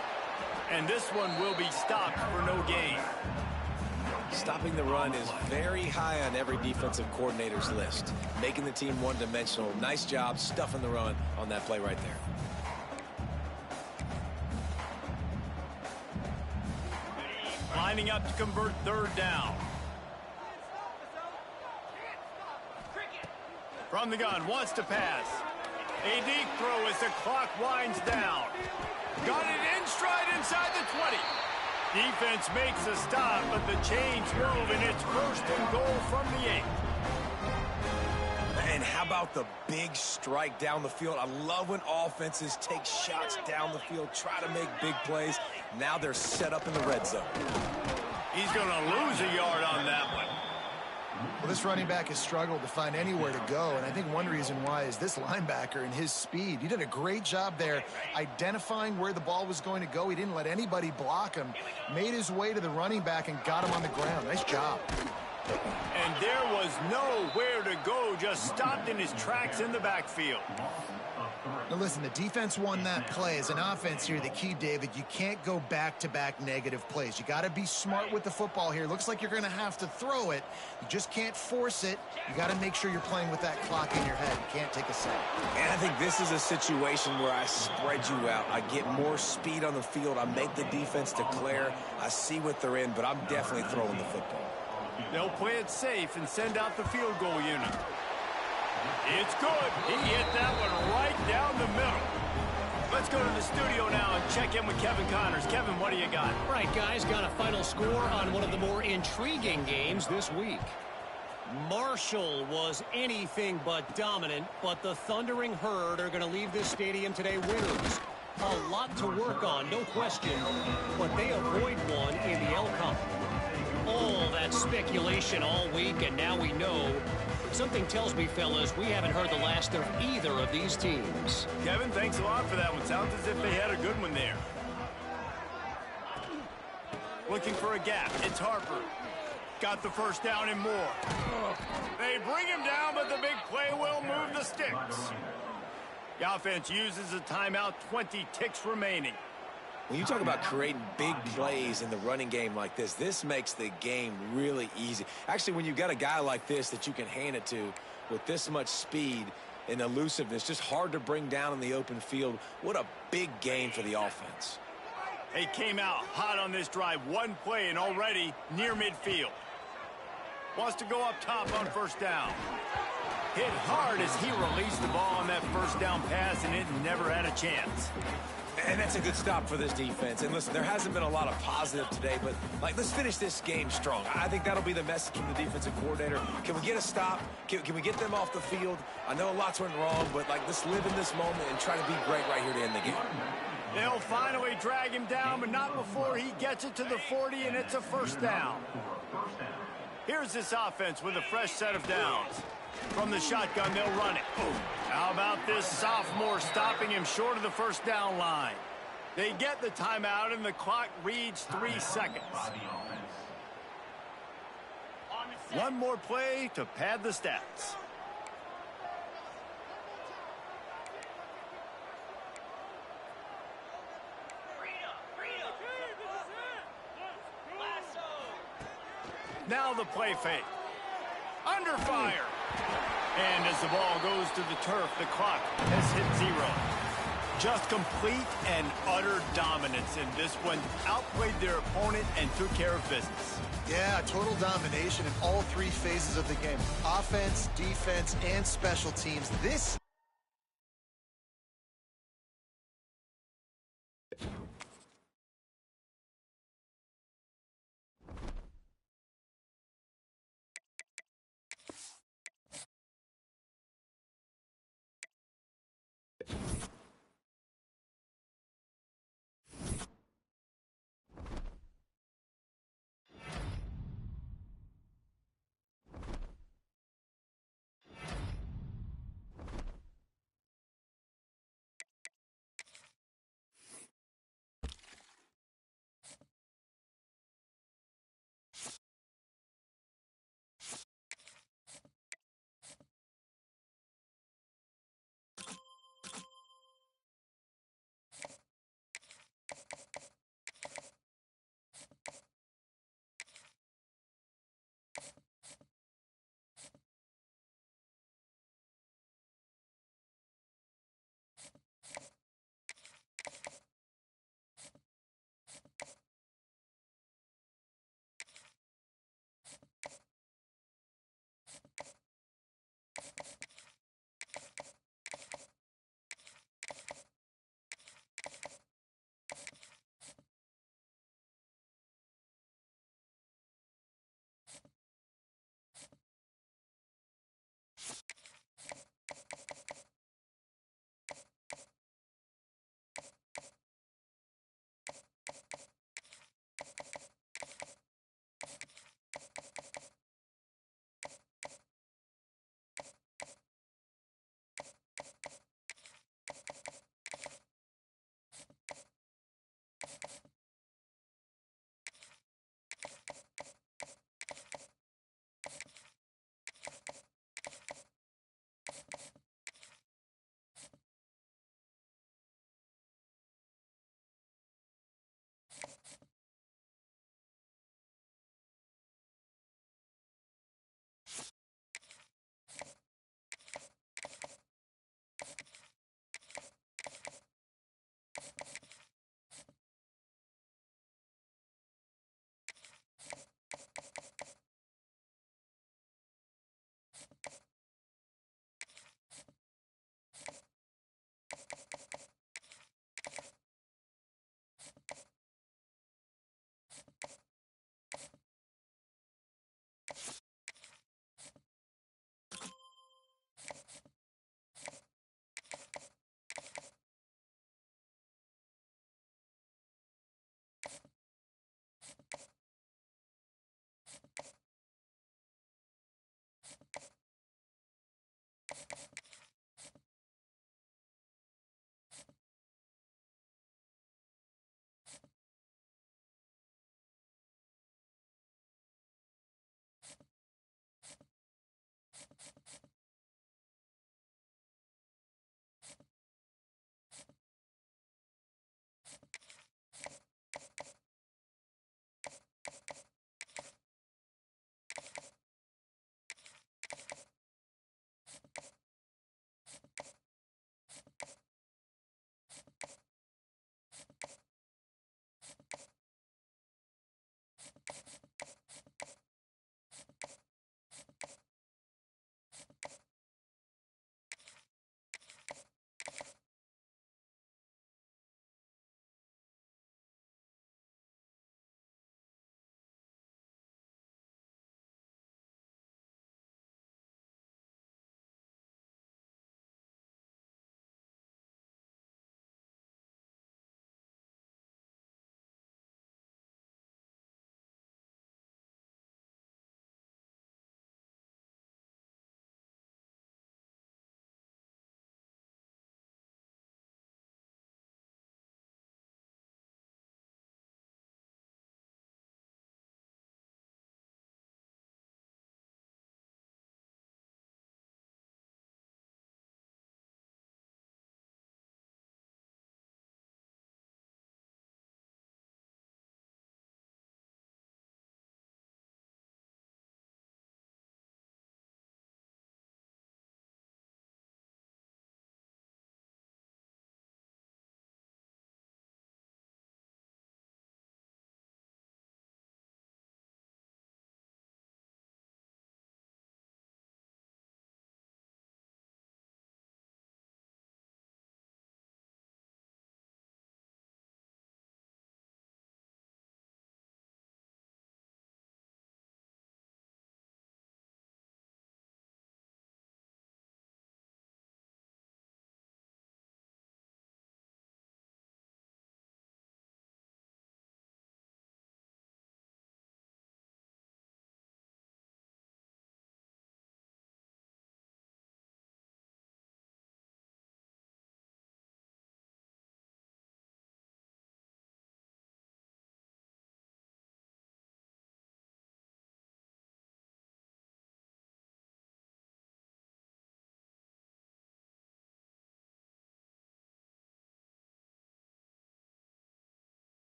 And this one will be stopped for no gain. Stopping the run is very high on every defensive coordinator's list. Making the team one-dimensional. Nice job stuffing the run on that play right there. Lining up to convert third down. From the gun, wants to pass. A deep throw as the clock winds down. Got it in stride inside the 20. Defense makes a stop, but the chains move, and it's first and goal from the 8. And how about the big strike down the field? I love when offenses take shots down the field, try to make big plays. Now they're set up in the red zone. He's going to lose a yard on that one. Well, this running back has struggled to find anywhere to go, and I think one reason why is this linebacker and his speed. He did a great job there identifying where the ball was going to go. He didn't let anybody block him, made his way to the running back and got him on the ground. Nice job. And there was nowhere to go, just stopped in his tracks in the backfield. Now listen, the defense won that play. As an offense here, the key, David, you can't go back-to-back negative plays. You got to be smart with the football here. Looks like you're going to have to throw it. You just can't force it. You got to make sure you're playing with that clock in your head. You can't take a sack. And I think this is a situation where I spread you out. I get more speed on the field. I make the defense declare. I see what they're in, but I'm definitely throwing the football. They'll play it safe and send out the field goal unit. It's good. He hit that one right down the middle. Let's go to the studio now and check in with Kevin Connors. Kevin, what do you got? All right, guys, got a final score on one of the more intriguing games this week. Marshall was anything but dominant, but the Thundering Herd are going to leave this stadium today winners. A lot to work on, no question, but they avoid one in the L-Cup. All that speculation all week, and now we know. Something tells me, fellas, we haven't heard the last of either of these teams. Kevin, thanks a lot for that one. Sounds as if they had a good one there. Looking for a gap. It's Harper. Got the first down and more. They bring him down, but the big play will move the sticks. The offense uses a timeout, 20 ticks remaining. When you talk about creating big plays in the running game like this makes the game really easy. Actually, when you've got a guy like this that you can hand it to with this much speed and elusiveness, just hard to bring down in the open field, what a big game for the offense. They came out hot on this drive. One play and already near midfield. Wants to go up top on first down. Hit hard as he released the ball on that first down pass, and it never had a chance. And that's a good stop for this defense. And listen, there hasn't been a lot of positive today, but let's finish this game strong. I think that'll be the message from the defensive coordinator. Can we get a stop? Can we get them off the field? I know lots went wrong, but let's live in this moment and try to be great right here to end the game. They'll finally drag him down, but not before he gets it to the 40, and it's a first down. Here's this offense with a fresh set of downs. From the shotgun, they'll run it. How about this sophomore stopping him short of the first down line? They get the timeout, and the clock reads 3 seconds. One more play to pad the stats. Now the play fake. Under fire. And as the ball goes to the turf, the clock has hit 0. Just complete and utter dominance in this one. Outplayed their opponent and took care of business. Yeah, total domination in all 3 phases of the game. Offense, defense, and special teams. This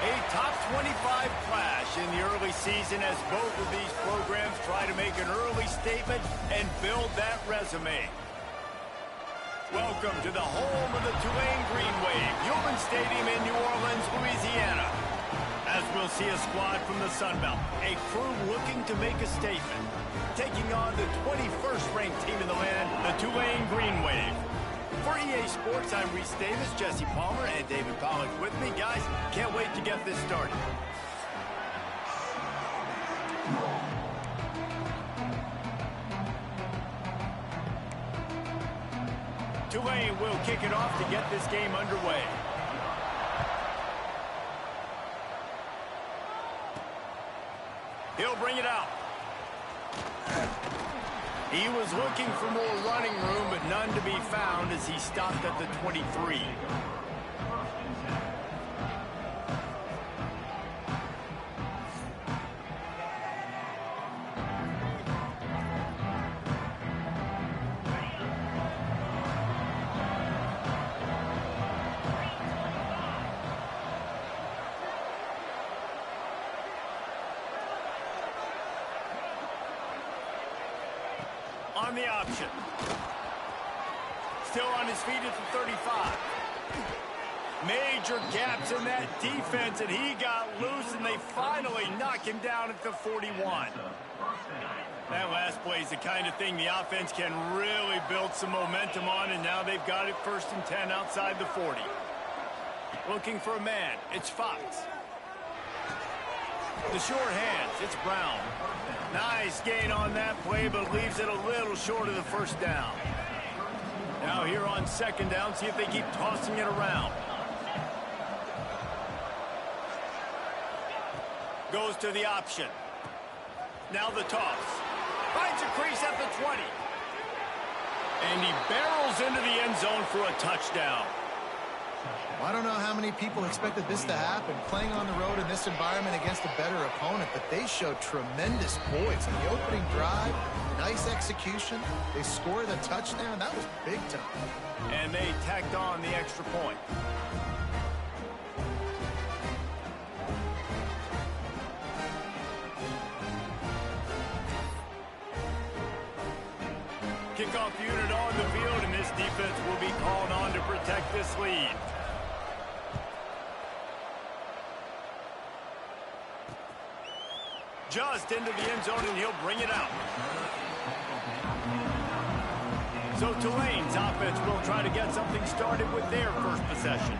A top 25 clash in the early season as both of these programs try to make an early statement and build that resume. Welcome to the home of the Tulane Green Wave, Human Stadium in New Orleans, Louisiana. As we'll see a squad from the Sun Belt, a crew looking to make a statement, taking on the 21st ranked team in the land, the Tulane Green Wave. For EA Sports, I'm Reese Davis, Jesse Palmer, and David Pollack with me. Guys, can't wait to get this started. Tulane will kick it off to get this game underway. He'll bring it out. He was looking for more running room, but none to be found as he stopped at the 23. On the option. Still on his feet at the 35. Major gaps in that defense, and he got loose, and they finally knock him down at the 41. That last play is the kind of thing the offense can really build some momentum on, and now they've got it 1st and 10 outside the 40. Looking for a man. It's Fox. The short hands. It's Brown. Nice gain on that play, but leaves it a little short of the 1st down. Now here on 2nd down, see if they keep tossing it around. Goes to the option. Now the toss. Finds a crease at the 20. And he barrels into the end zone for a touchdown. I don't know how many people expected this to happen, playing on the road in this environment against a better opponent, but they showed tremendous poise in the opening drive. Nice execution. They scored a touchdown. That was big time. And they tacked on the extra point. Kickoff unit on the field, and this defense will be called on to protect this lead. Just into the end zone, and he'll bring it out. So Tulane's offense will try to get something started with their first possession.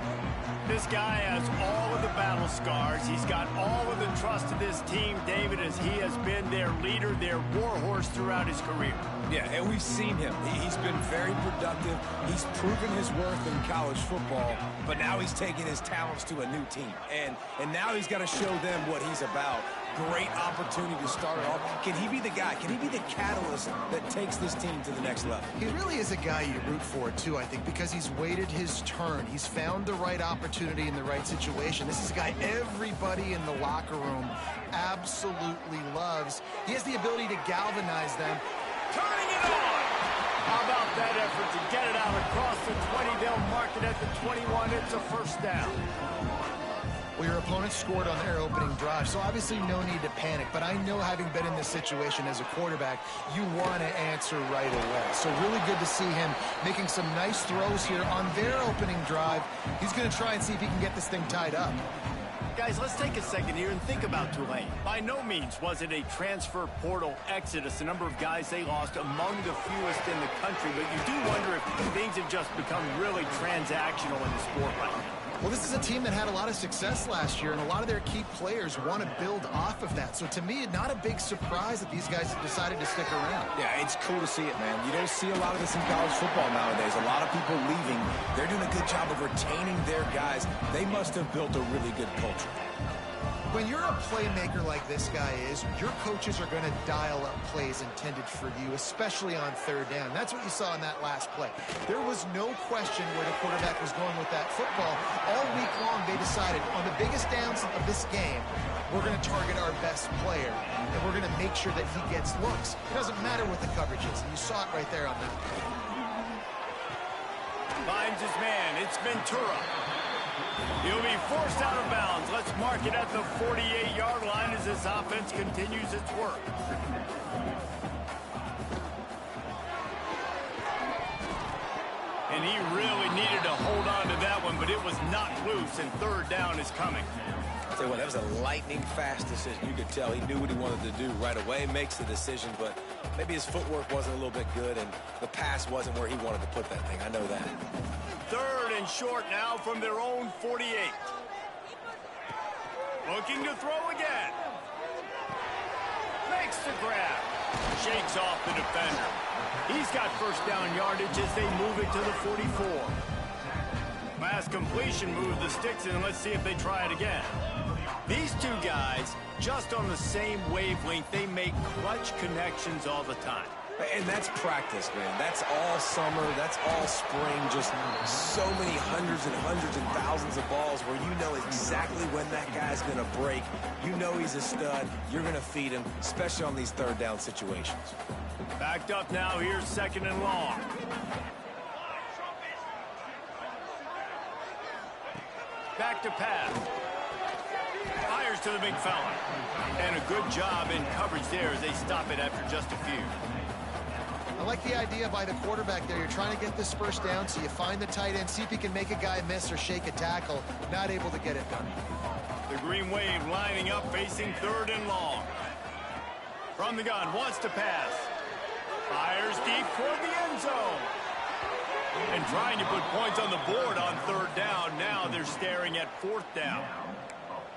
This guy has all of the battle scars. He's got all of the trust of this team, David, as he has been their leader, their warhorse throughout his career. Yeah, and we've seen him. He's been very productive. He's proven his worth in college football, but now he's taking his talents to a new team. And now he's got to show them what he's about. Great opportunity to start it off. Can he be the guy? Can he be the catalyst that takes this team to the next level? He really is a guy you root for, too, I think, because he's waited his turn. He's found the right opportunity in the right situation. This is a guy everybody in the locker room absolutely loves. He has the ability to galvanize them. Turning it on! How about that effort to get it out across the 20? They'll mark it at the 21. It's a 1st down. Well, your opponent scored on their opening drive, so obviously no need to panic. But I know, having been in this situation as a quarterback, you want to answer right away. So really good to see him making some nice throws here on their opening drive. He's going to try and see if he can get this thing tied up. Guys, let's take a second here and think about Tulane. By no means was it a transfer portal exodus, the number of guys they lost among the fewest in the country, but you do wonder if things have just become really transactional in the sport right now. Well, this is a team that had a lot of success last year, and a lot of their key players want to build off of that. So to me, not a big surprise that these guys have decided to stick around. Yeah, it's cool to see it, man. You don't see a lot of this in college football nowadays. A lot of people leaving. They're doing a good job of retaining their guys. They must have built a really good culture. When you're a playmaker like this guy is, your coaches are going to dial up plays intended for you, especially on 3rd down. That's what you saw in that last play. There was no question where the quarterback was going with that football. All week long, they decided on the biggest downs of this game, we're going to target our best player, and we're going to make sure that he gets looks. It doesn't matter what the coverage is, and you saw it right there on that play. Finds his man. It's Ventura. He'll be forced out of bounds. Let's mark it at the 48-yard line as this offense continues its work. And he really needed to hold on to that one, but it was not loose, and third down is coming. I'll tell you what, that was a lightning-fast decision. You could tell he knew what he wanted to do right away, makes the decision, but maybe his footwork wasn't a little bit good, and the pass wasn't where he wanted to put that thing. I know that. Third and short now from their own 48. Looking to throw again. Makes the grab. Shakes off the defender. He's got first down yardage as they move it to the 44. Last completion moved the sticks, and let's see if they try it again. These two guys, just on the same wavelength, they make clutch connections all the time. And that's practice, man. That's all summer. That's all spring. Just so many hundreds and hundreds and thousands of balls where you know exactly when that guy's going to break. You know he's a stud. You're going to feed him, especially on these third down situations. Backed up now. Here's second and long. Back to pass. Fires to the big fella. And a good job in coverage there as they stop it after just a few. I like the idea by the quarterback there. You're trying to get this first down, so you find the tight end, see if he can make a guy miss or shake a tackle. Not able to get it done. The Green Wave lining up, facing third and long. From the gun, wants to pass. Fires deep toward the end zone. And trying to put points on the board on third down. Now they're staring at fourth down.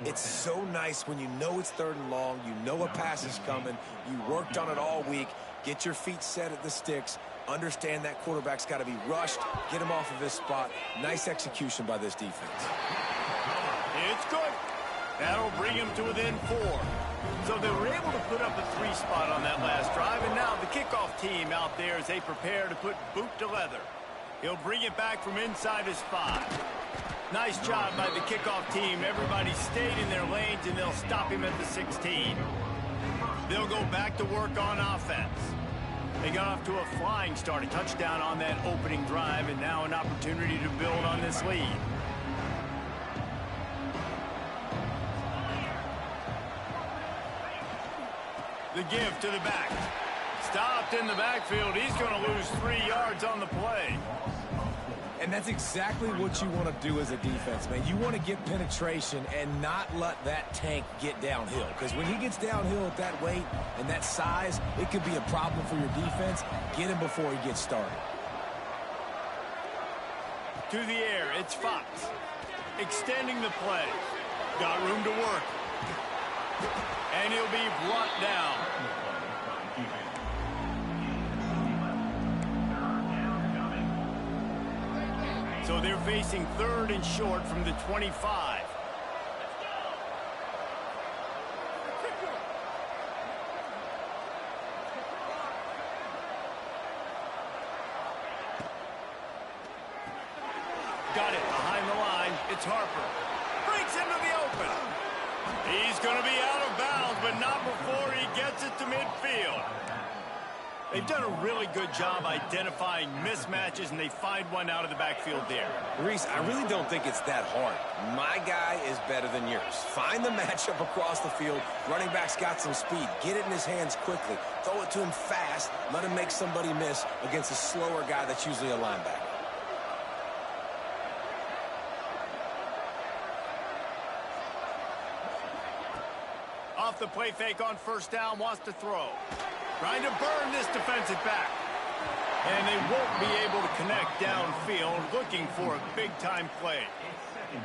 It's so nice when you know it's third and long, you know a pass is coming, you worked on it all week, get your feet set at the sticks, understand that quarterback's got to be rushed, get him off of his spot. Nice execution by this defense. It's good. That'll bring him to within 4. So they were able to put up a 3 spot on that last drive, and now the kickoff team out there as they prepare to put boot to leather. He'll bring it back from inside his 5. Nice job by the kickoff team. Everybody stayed in their lanes, and they'll stop him at the 16. They'll go back to work on offense. They got off to a flying start, a touchdown on that opening drive, and now an opportunity to build on this lead. The give to the back. Stopped in the backfield. He's going to lose 3 yards on the play. And that's exactly what you want to do as a defense, man. You want to get penetration and not let that tank get downhill. Because when he gets downhill at that weight and that size, it could be a problem for your defense. Get him before he gets started. To the air, it's Fox. Extending the play. Got room to work. And he'll be brought down. So they're facing third and short from the 25. Got it behind the line. It's Harper. Breaks into the open. He's going to be out of bounds, but not before he gets it to midfield. They've done a really good job identifying mismatches, and they find one out of the backfield there. Reese, I really don't think it's that hard. My guy is better than yours. Find the matchup across the field. Running back's got some speed. Get it in his hands quickly. Throw it to him fast. Let him make somebody miss against a slower guy that's usually a linebacker. Off the play fake on first down, wants to throw. Trying to burn this defensive back. And they won't be able to connect downfield, looking for a big-time play.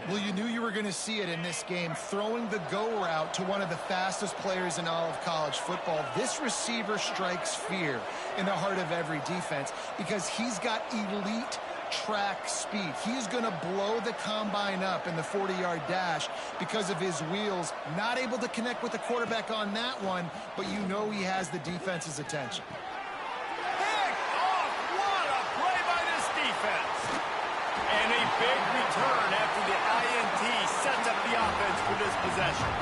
Well, you knew you were going to see it in this game, throwing the go route to one of the fastest players in all of college football. This receiver strikes fear in the heart of every defense because he's got elite track speed. He's going to blow the combine up in the 40-yard dash because of his wheels. Not able to connect with the quarterback on that one, but you know he has the defense's attention. Picked off! What a play by this defense! And a big return after the INT sets up the offense for this possession.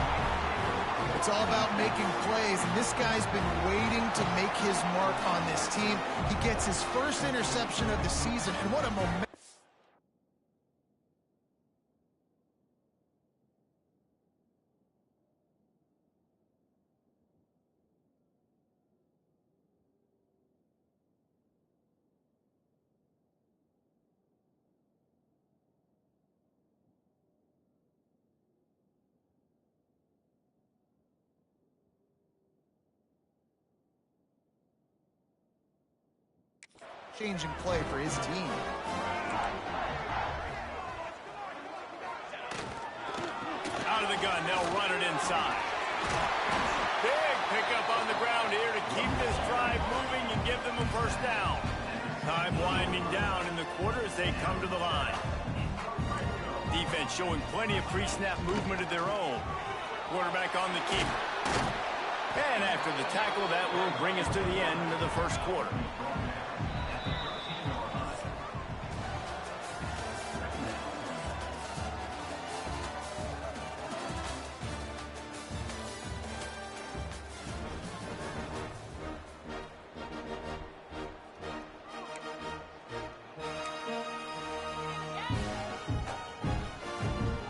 It's all about making plays, and this guy's been waiting to make his mark on this team. He gets his first interception of the season, and what a momentum. life-changing play for his team. Out of the gun, they'll run it inside. Big pickup on the ground here to keep this drive moving and give them a first down. Time winding down in the quarter as they come to the line. Defense showing plenty of pre-snap movement of their own. Quarterback on the keeper. And after the tackle, that will bring us to the end of the first quarter.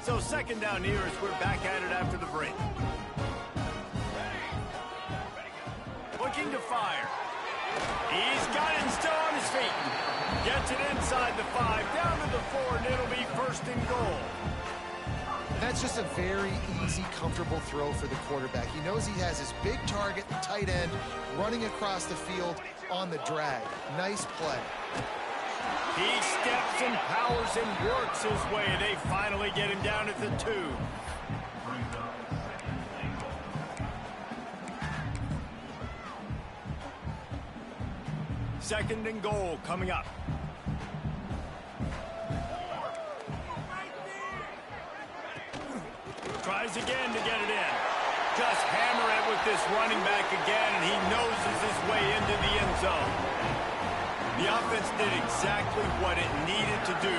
So second down here as we're back at it after the break. Looking to fire. He's got it and still on his feet. Gets it inside the 5, down to the 4, and it'll be first and goal. That's just a very easy, comfortable throw for the quarterback. He knows he has his big target, the tight end, running across the field on the drag. Nice play. He steps and powers and works his way. They finally get him down at the 2. Second and goal coming up. Tries again to get it in. Just hammer it with this running back again, and he noses his way into the end zone. The offense did exactly what it needed to do,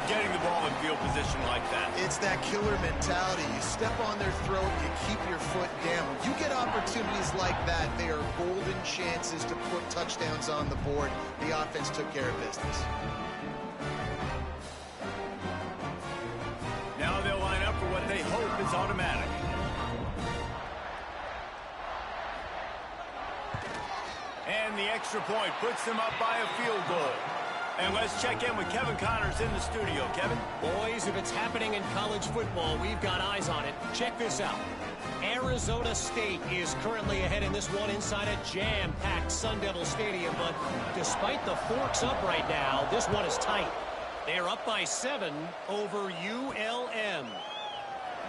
getting the ball in field position like that. It's that killer mentality. You step on their throat, you keep your foot down. When you get opportunities like that, they are golden chances to put touchdowns on the board. The offense took care of business. Now they'll line up for what they hope is automatic. And the extra point puts them up by a field goal. And let's check in with Kevin Connors in the studio. Kevin? Boys, if it's happening in college football, we've got eyes on it. Check this out. Arizona State is currently ahead in this one inside a jam-packed Sun Devil Stadium. But despite the forks up right now, this one is tight. They're up by 7 over ULM.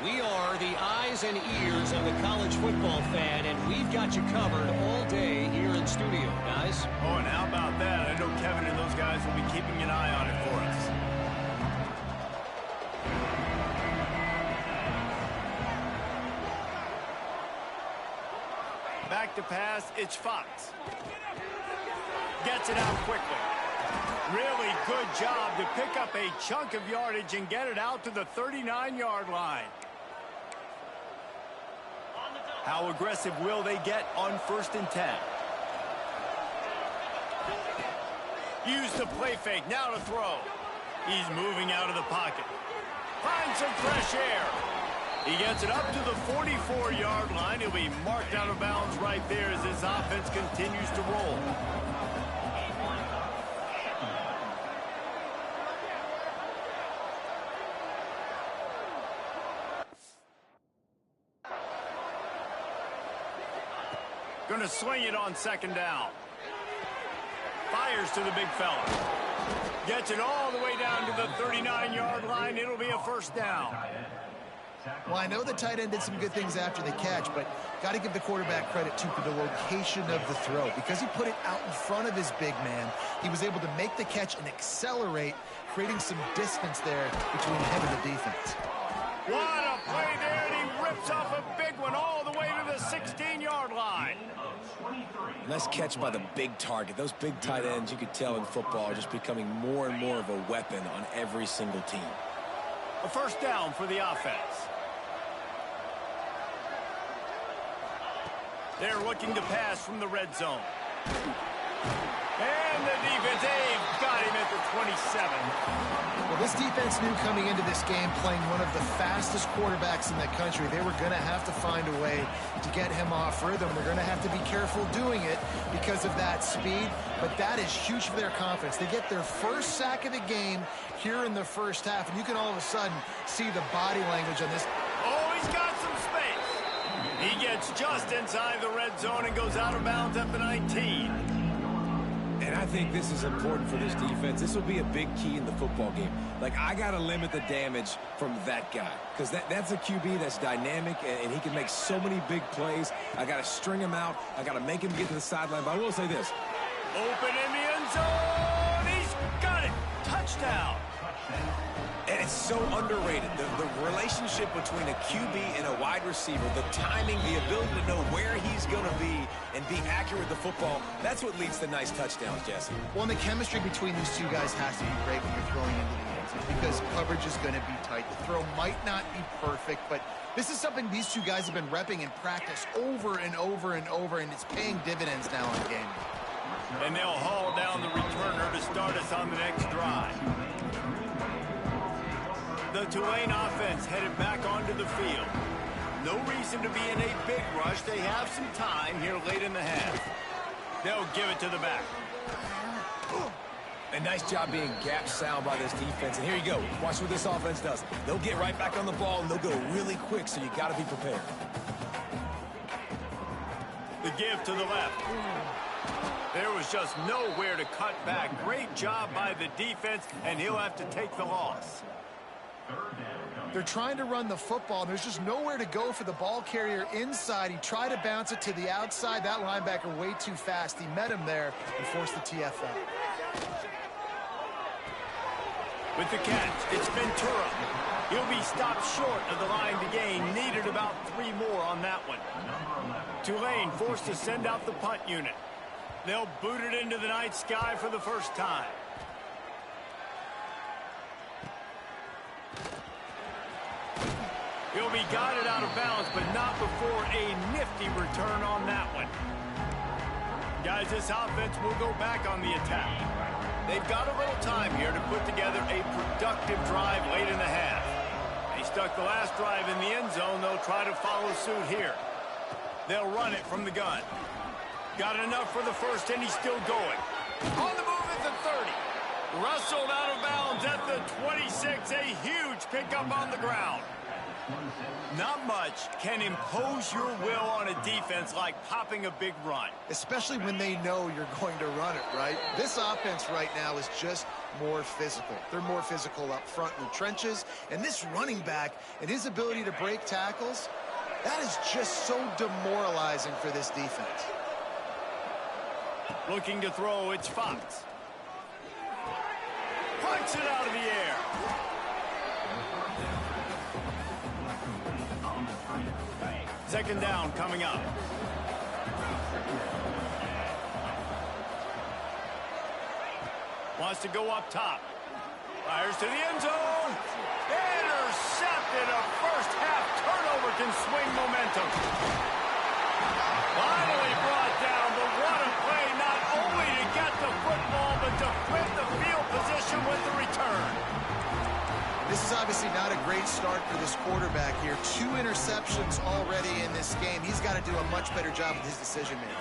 We are the eyes and ears of the college football fan, and we've got you covered all day here in studio, guys. Oh, and how about that? I know Kevin and those guys will be keeping an eye on it for us. Back to pass, it's Fox. Gets it out quickly. Really good job to pick up a chunk of yardage and get it out to the 39-yard line. How aggressive will they get on 1st and 10? Use the play fake, now to throw. He's moving out of the pocket. Finds some fresh air. He gets it up to the 44-yard line. He'll be marked out of bounds right there as this offense continues to roll. Going to swing it on 2nd down. Fires to the big fella. Gets it all the way down to the 39-yard line. It'll be a first down. Well, I know the tight end did some good things after the catch, but got to give the quarterback credit, too, for the location of the throw. Because he put it out in front of his big man, he was able to make the catch and accelerate, creating some distance there between him and the defense. What a play there, and he rips off a big one all the way to the 16-yard line. Nice catch by the big target. Those big tight ends, you could tell in football, are just becoming more and more of a weapon on every single team. A first down for the offense. They're looking to pass from the red zone. And the defense, they've got him at the 27. Well, this defense knew coming into this game, playing one of the fastest quarterbacks in the country, they were going to have to find a way to get him off rhythm. They're going to have to be careful doing it because of that speed, but that is huge for their confidence. They get their first sack of the game here in the first half, and you can all of a sudden see the body language on this. Oh, he's got some space. He gets just inside the red zone and goes out of bounds at the 19. And And I think this is important for this defense. This will be a big key in the football game. Like, I got to limit the damage from that guy because that's a QB that's dynamic, and he can make so many big plays. I got to string him out. I got to make him get to the sideline. But I will say this. Open in the end zone. He's got it. Touchdown. And it's so underrated. The relationship between a QB and a wide receiver, the timing, the ability to know where he's going to be and be accurate with the football, that's what leads to nice touchdowns, Jesse. Well, and the chemistry between these two guys has to be great when you're throwing into the end zone because coverage is going to be tight. The throw might not be perfect, but this is something these two guys have been repping in practice over and over and over, and it's paying dividends now in the game. And they'll haul down the returner to start us on the next drive. The Tulane offense headed back onto the field. No reason to be in a big rush. They have some time here late in the half. They'll give it to the back. A nice job being gap sound by this defense. And here you go. Watch what this offense does. They'll get right back on the ball, and they'll go really quick, so you got to be prepared. The give to the left. There was just nowhere to cut back. Great job by the defense, and he'll have to take the loss. They're trying to run the football, and there's just nowhere to go for the ball carrier inside. He tried to bounce it to the outside. That linebacker way too fast. He met him there and forced the TFL. With the catch, it's Ventura. He'll be stopped short of the line to gain. Needed about 3 more on that one. Tulane forced to send out the punt unit. They'll boot it into the night sky for the first time. He'll be guided out of bounds, but not before a nifty return on that one. Guys, this offense will go back on the attack. They've got a little time here to put together a productive drive late in the half. They stuck the last drive in the end zone. They'll try to follow suit here. They'll run it from the gun. Got enough for the first, and he's still going. On the move at the 30. Rustled out of bounds at the 26. A huge pickup on the ground. Not much can impose your will on a defense like popping a big run. Especially when they know you're going to run it, right? This offense right now is just more physical. They're more physical up front in the trenches. And this running back and his ability to break tackles, that is just so demoralizing for this defense. Looking to throw, it's Fox. Punts it out of the air. Second down coming up. Wants to go up top. Fires to the end zone. Intercepted. A first half turnover can swing momentum. Finally brought down, but what a play, not only to get the football, but to flip the field position with the return. This is obviously not a great start for this quarterback here. 2 interceptions already in this game. He's got to do a much better job with his decision-making.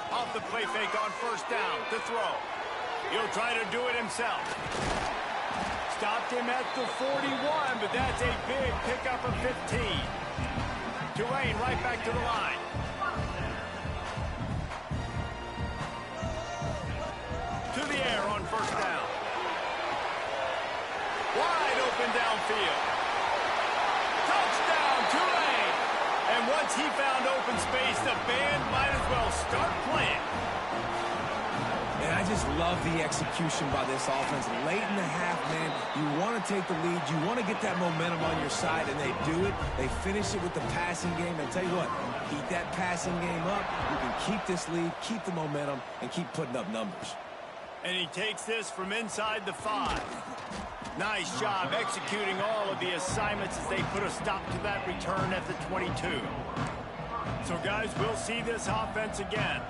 Off the play fake on first down to throw. He'll try to do it himself. Stopped him at the 41, but that's a big pickup of 15. Tulane right back to the line. To the air on first down. Wide open downfield. Touchdown, Tulane. And once he found open space, the band might as well start playing. And I just love the execution by this offense. Late in the half, man, you want to take the lead. You want to get that momentum on your side, and they do it. They finish it with the passing game. And tell you what, keep that passing game up. You can keep this lead, keep the momentum, and keep putting up numbers. And he takes this from inside the 5. Nice job executing all of the assignments as they put a stop to that return at the 22. So, guys, we'll see this offense again.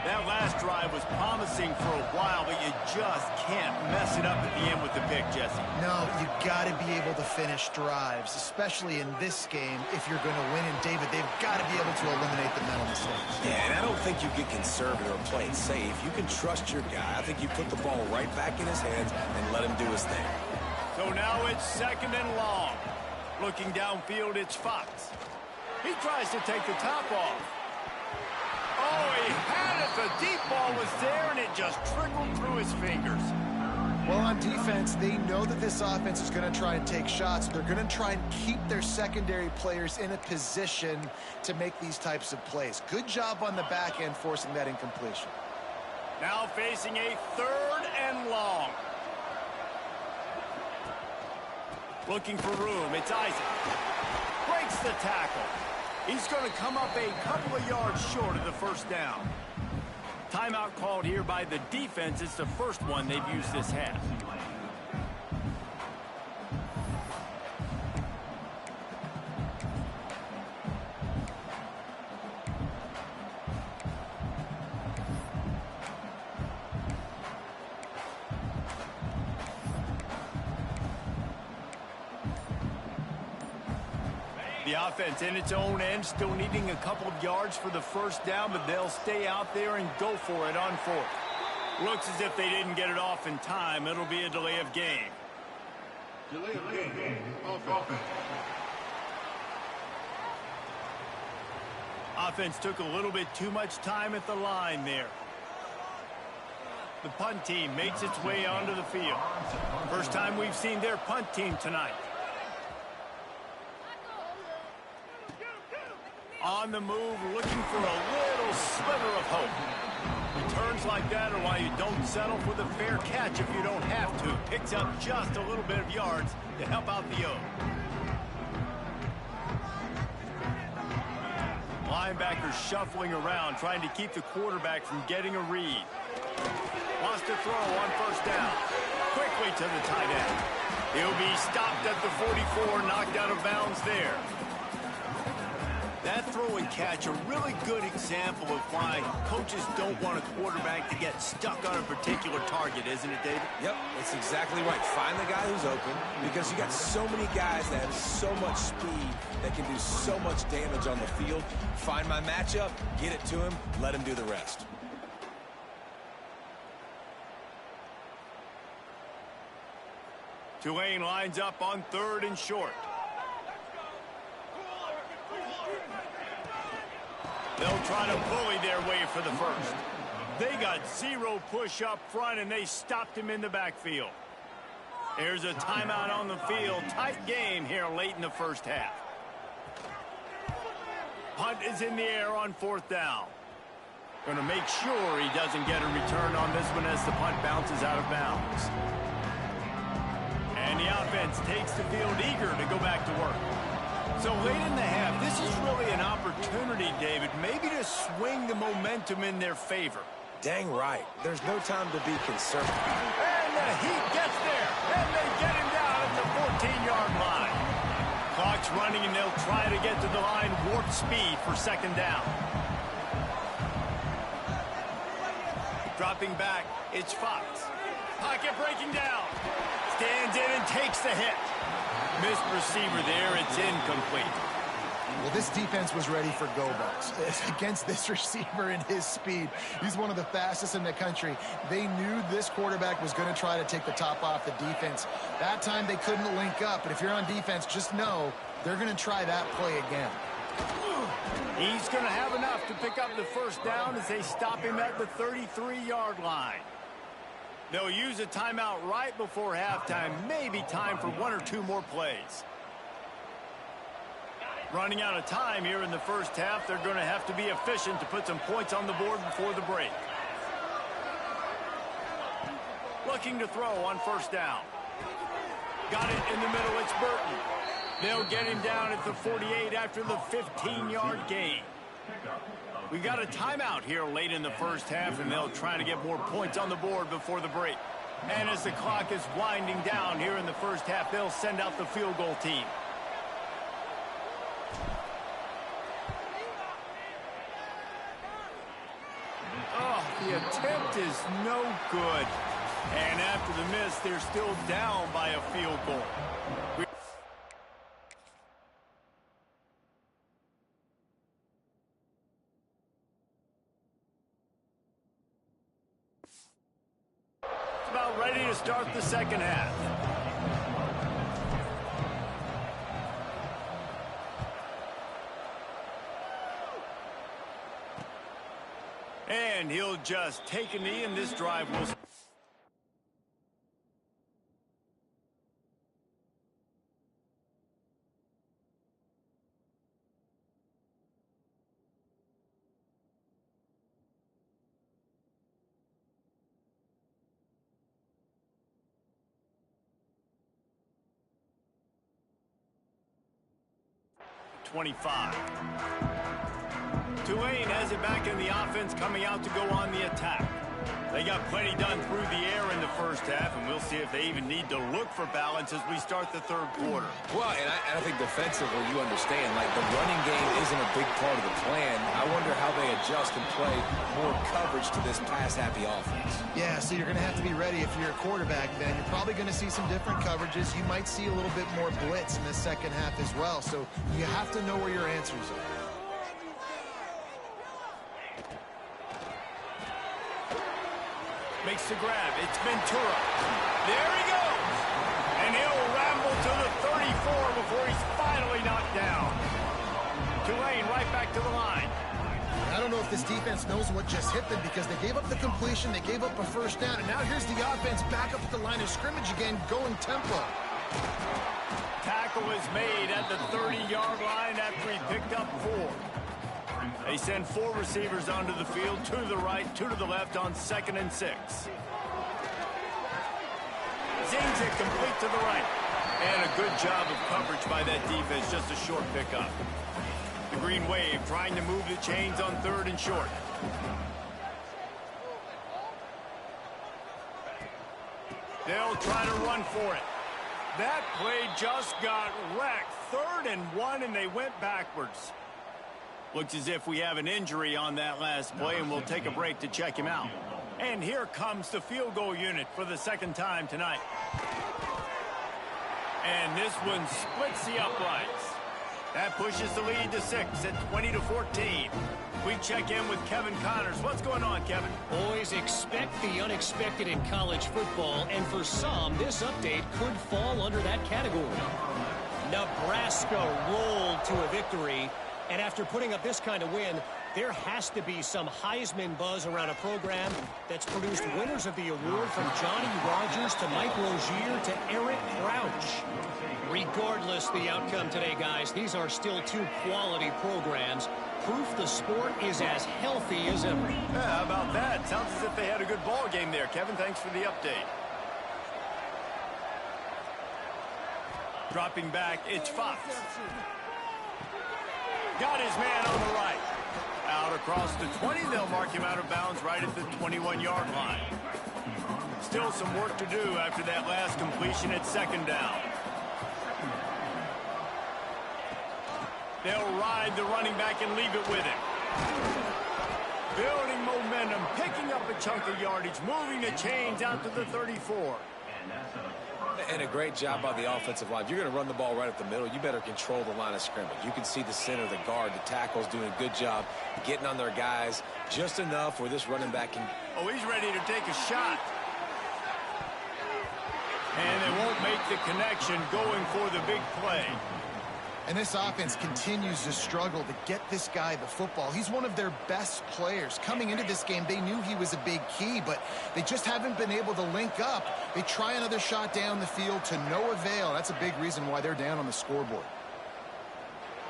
That last drive was promising for a while, but you just can't mess it up at the end with the pick, Jesse. No, you got to be able to finish drives, especially in this game if you're going to win. And, David, they've got to be able to eliminate the mental mistakes. Yeah, and I don't think you get conservative or play it safe. You can trust your guy. I think you put the ball right back in his hands and let him do his thing. So now it's second and long. Looking downfield, it's Fox. He tries to take the top off. Oh, he had it. The deep ball was there, and it just trickled through his fingers. Well, on defense, they know that this offense is going to try and take shots. They're going to try and keep their secondary players in a position to make these types of plays. Good job on the back end forcing that incompletion. Now facing a 3rd and long. Looking for room. It's Isaac. Breaks the tackle. He's going to come up a couple of yards short of the first down. Timeout called here by the defense. It's the first one they've used this half. The offense in its own end, still needing a couple of yards for the first down, but they'll stay out there and go for it on 4th. Looks as if they didn't get it off in time. It'll be a delay of game. Delay of game. Offense. Offense took a little bit too much time at the line there. The punt team makes its way onto the field. First time we've seen their punt team tonight. On the move, looking for a little sliver of hope. Returns like that are why you don't settle for the fair catch if you don't have to. Picks up just a little bit of yards to help out the O. Linebackers shuffling around, trying to keep the quarterback from getting a read. Wants to throw on first down. Quickly to the tight end. He'll be stopped at the 44, knocked out of bounds there. That throw and catch, a really good example of why coaches don't want a quarterback to get stuck on a particular target, isn't it, David? Yep, that's exactly right. Find the guy who's open, because you got so many guys that have so much speed that can do so much damage on the field. Find my matchup, get it to him, let him do the rest. Tulane lines up on 3rd and short. They'll try to bully their way for the first. They got 0 push up front, and they stopped him in the backfield. There's a timeout on the field. Tight game here late in the first half. Punt is in the air on 4th down. Going to make sure he doesn't get a return on this one as the punt bounces out of bounds. And the offense takes the field eager to go back to work. So late in the half, this is really an opportunity, David, maybe to swing the momentum in their favor. Dang right. There's no time to be conservative. And the Heat gets there, and they get him down at the 14-yard line. Clock's running, and they'll try to get to the line warp speed for 2nd down. Dropping back, it's Fox. Pocket breaking down. Stands in and takes the hit. Missed receiver there. It's incomplete. Well, this defense was ready for go-balls against this receiver and his speed. He's one of the fastest in the country. They knew this quarterback was going to try to take the top off the defense. That time they couldn't link up, but if you're on defense, just know they're going to try that play again. He's going to have enough to pick up the first down as they stop him at the 33-yard line. They'll use a timeout right before halftime. Maybe time for 1 or 2 more plays. Running out of time here in the first half. They're going to have to be efficient to put some points on the board before the break. Looking to throw on first down. Got it in the middle. It's Burton. They'll get him down at the 48 after the 15-yard gain. We got a timeout here late in the first half, and they'll try to get more points on the board before the break. And as the clock is winding down here in the first half, they'll send out the field goal team. Oh, the attempt is no good. And after the miss, they're still down by a field goal. About ready to start the second half. And he'll just take a knee, and this drive will... Tulane has it back in the offense, coming out to go on the attack. They got plenty done through the air in the first half, and we'll see if they even need to look for balance as we start the third quarter. Well, and I think defensively, you understand, like the running game isn't a big part of the plan. I wonder how they adjust and play more coverage to this pass-happy offense. Yeah, so you're going to have to be ready if you're a quarterback, then. You're probably going to see some different coverages. You might see a little bit more blitz in the second half as well, so you have to know where your answers are. Makes the grab. It's Ventura. There he goes. And he'll ramble to the 34 before he's finally knocked down. Tulane right back to the line. I don't know if this defense knows what just hit them because they gave up the completion, they gave up a first down, and now here's the offense back up at the line of scrimmage again, going tempo. Tackle is made at the 30-yard line after he picked up 4. They send 4 receivers onto the field, 2 to the right, 2 to the left on 2nd and 6. Zings it complete to the right. And a good job of coverage by that defense, just a short pickup. The Green Wave trying to move the chains on 3rd and short. They'll try to run for it. That play just got wrecked. 3rd and 1, and they went backwards. Looks as if we have an injury on that last play, and we'll take a break to check him out. And here comes the field goal unit for the 2nd time tonight. And this one splits the uprights. That pushes the lead to 6 at 20-14. We check in with Kevin Connors. What's going on, Kevin? Boys, expect the unexpected in college football, and for some, this update could fall under that category. Nebraska rolled to a victory. And after putting up this kind of win, there has to be some Heisman buzz around a program that's produced winners of the award from Johnny Rogers to Mike Rozier to Eric Crouch. Regardless the outcome today, guys, these are still 2 quality programs. Proof the sport is as healthy as ever. Yeah, how about that? Sounds as if they had a good ball game there. Kevin, thanks for the update. Dropping back, it's Fox. Got his man on the right. Out across the 20, they'll mark him out of bounds right at the 21-yard line. Still some work to do after that last completion at 2nd down. They'll ride the running back and leave it with him. Building momentum, picking up a chunk of yardage, moving the chains out to the 34. And a great job by the offensive line. If you're going to run the ball right up the middle, you better control the line of scrimmage. You can see the center, the guard, the tackles doing a good job getting on their guys just enough where this running back can... Oh, he's ready to take a shot. And they won't make the connection going for the big play. And this offense continues to struggle to get this guy the football. He's one of their best players. Coming into this game, they knew he was a big key, but they just haven't been able to link up. They try another shot down the field to no avail. That's a big reason why they're down on the scoreboard.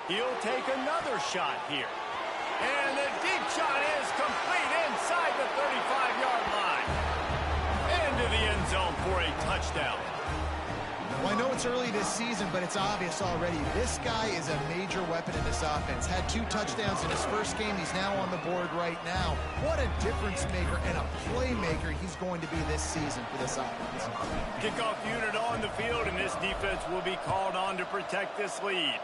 He'll take another shot here. And the deep shot is complete inside the 35-yard line. Into the end zone for a touchdown. Well, I know it's early this season, but it's obvious already. This guy is a major weapon in this offense. Had 2 touchdowns in his first game. He's now on the board right now. What a difference maker and a playmaker he's going to be this season for this offense. Kickoff unit on the field, and this defense will be called on to protect this lead.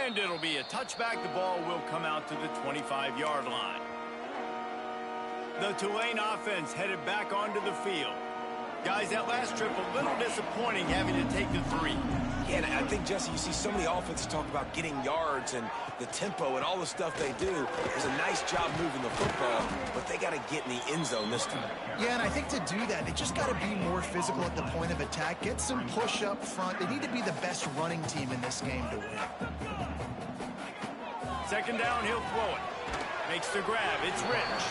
And it'll be a touchback. The ball will come out to the 25-yard line. The Tulane offense headed back onto the field. Guys, that last trip a little disappointing having to take the 3. Yeah, and I think, Jesse, you see so many offenses talk about getting yards and the tempo and all the stuff they do. It was a nice job moving the football, but they got to get in the end zone this time. Yeah, and I think to do that, they just got to be more physical at the point of attack. Get some push up front. They need to be the best running team in this game to win. Second down, he'll throw it. Makes the grab. It's Rich.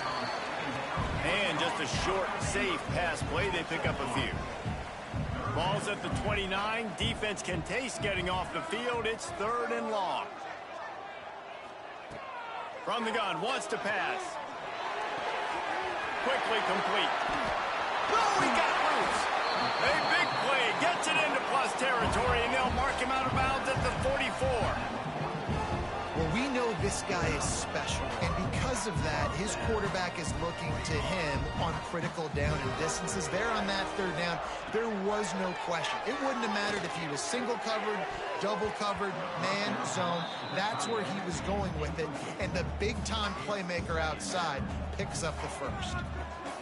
And just a short, safe pass play. They pick up a few. Ball's at the 29. Defense can taste getting off the field. It's 3rd and long. From the gun, wants to pass. Quickly complete. Oh, he got loose. A big play. Gets it into plus territory, and they'll mark him out of bounds at the 44. Well, we know this guy is special, and because of that, his quarterback is looking to him on critical down and distances. There on that 3rd down, there was no question. It wouldn't have mattered if he was single covered, double covered, man, zone. That's where he was going with it, and the big-time playmaker outside picks up the first.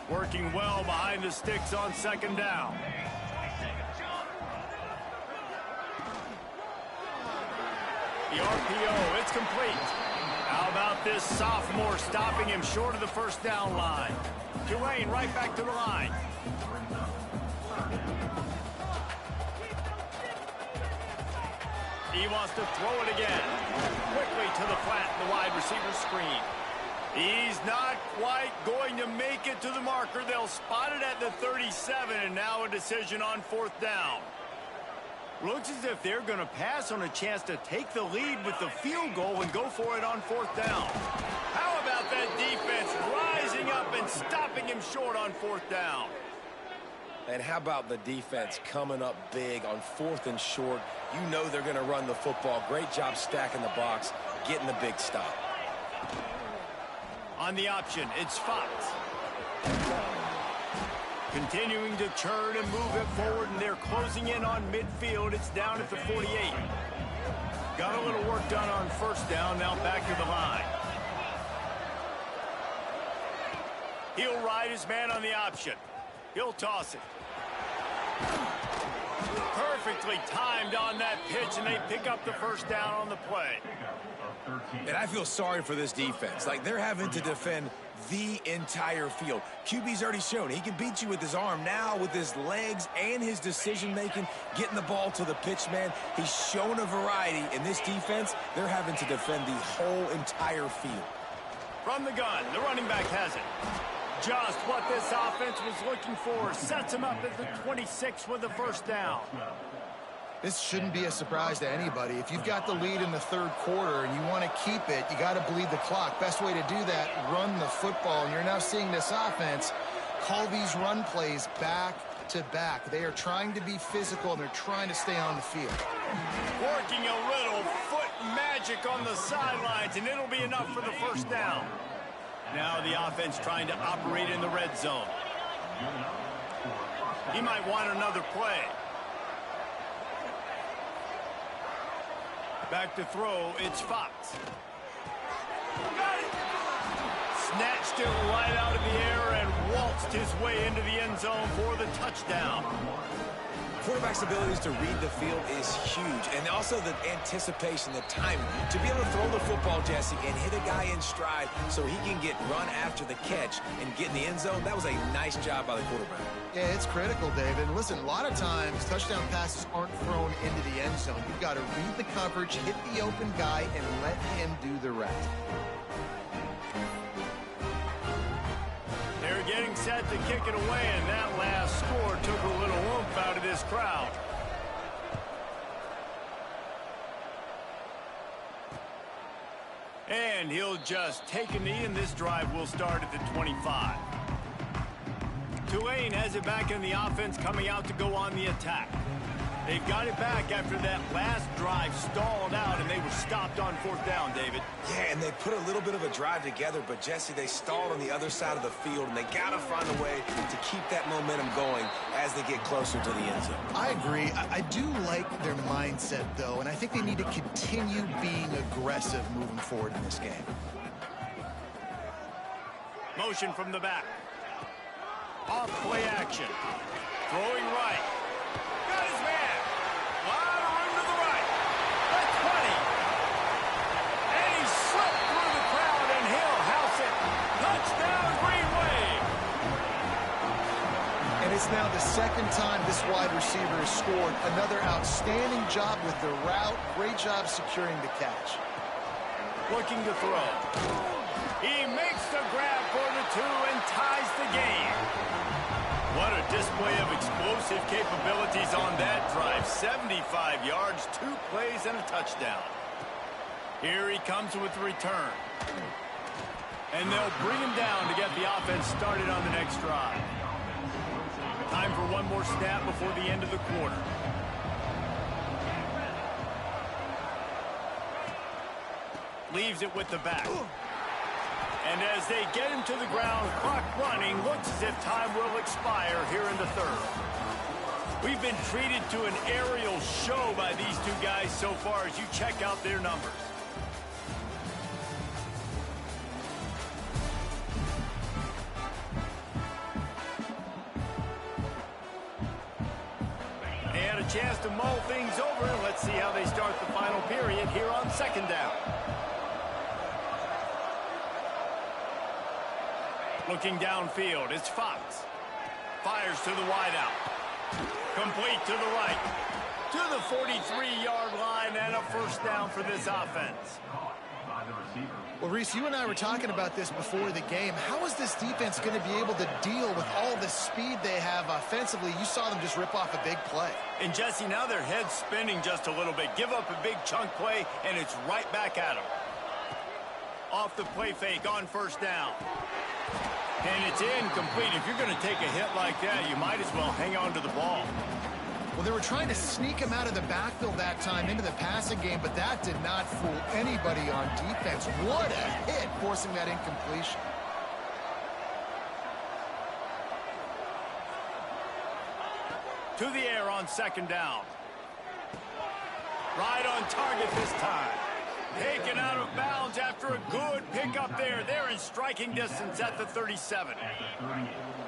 Working well behind the sticks on 2nd down. The RPO, it's complete. How about this sophomore stopping him short of the 1st down line? Tulane right back to the line. He wants to throw it again. Quickly to the flat, the wide receiver screen. He's not quite going to make it to the marker. They'll spot it at the 37, and now a decision on 4th down. Looks as if they're going to pass on a chance to take the lead with the field goal and go for it on 4th down. How about that defense rising up and stopping him short on 4th down? And how about the defense coming up big on 4th and short? You know they're going to run the football. Great job stacking the box, getting the big stop. On the option, it's Fox. Continuing to churn and move it forward, and they're closing in on midfield. It's down at the 48. Got a little work done on 1st down, now back to the line. He'll ride his man on the option. He'll toss it. Perfectly timed on that pitch, and they pick up the 1st down on the play. And I feel sorry for this defense. Like, they're having to defend the entire field. QB's already shown he can beat you with his arm. Now with his legs and his decision-making, getting the ball to the pitch man, he's shown a variety. In this defense, they're having to defend the whole entire field. From the gun, the running back has it. Just what this offense was looking for. Sets him up at the 26 with the 1st down. This shouldn't be a surprise to anybody. If you've got the lead in the 3rd quarter and you want to keep it, you got to bleed the clock. Best way to do that, run the football. And you're now seeing this offense call these run plays back to back. They are trying to be physical, and they're trying to stay on the field. Working a little foot magic on the sidelines, and it'll be enough for the 1st down. Now the offense trying to operate in the red zone. He might want another play. Back to throw, it's Fox. Snatched it right out of the air and waltzed his way into the end zone for the touchdown. Quarterback's abilities to read the field is huge, and also the anticipation, the timing. To be able to throw the football, Jesse, and hit a guy in stride so he can get run after the catch and get in the end zone, that was a nice job by the quarterback. Yeah, it's critical, David. Listen, a lot of times touchdown passes aren't thrown into the end zone. You've got to read the coverage, hit the open guy, and let him do the rest. They're getting set to kick it away, and that last score took a little oomph out of this crowd. And he'll just take a knee, and this drive will start at the 25. Tulane has it back in the offense, coming out to go on the attack. They've got it back after that last drive stalled out, and they were stopped on 4th down, David. Yeah, and they put a little bit of a drive together, but, Jesse, they stalled on the other side of the field, and they got to find a way to keep that momentum going as they get closer to the end zone. I agree. I do like their mindset, though, and I think they need to continue being aggressive moving forward in this game. Motion from the back. Off play action. Throwing right. Got his man. A lot of room to the right. The 20. And he slipped through the crowd, and he'll house it. Touchdown, Green Wave. And it's now the 2nd time this wide receiver has scored. Another outstanding job with the route. Great job securing the catch. looking to throw. He makes the grab for the 2 and ties the game. What a display of explosive capabilities on that drive. 75 yards, 2 plays, and a touchdown. Here he comes with the return. And they'll bring him down to get the offense started on the next drive. Time for one more snap before the end of the quarter. Leaves it with the back. And as they get him to the ground, clock running, looks as if time will expire here in the third. We've been treated to an aerial show by these 2 guys so far as you check out their numbers. They had a chance to mull things over, and let's see how they start the final period here on second down. Looking downfield, it's Fox. Fires to the wideout. Complete to the right. To the 43-yard line and a first down for this offense. Well, Reese, you and I were talking about this before the game. How is this defense going to be able to deal with all the speed they have offensively? You saw them just rip off a big play. And, Jesse, now their head's spinning just a little bit. Give up a big chunk play, and it's right back at them. Off the play fake on first down. And it's incomplete. If you're going to take a hit like that, you might as well hang on to the ball. Well, they were trying to sneak him out of the backfield that time into the passing game, but that did not fool anybody on defense. What a hit, forcing that incompletion. To the air on second down. Right on target this time. Taken out of bounds after a good pickup there. They're in striking distance at the 37.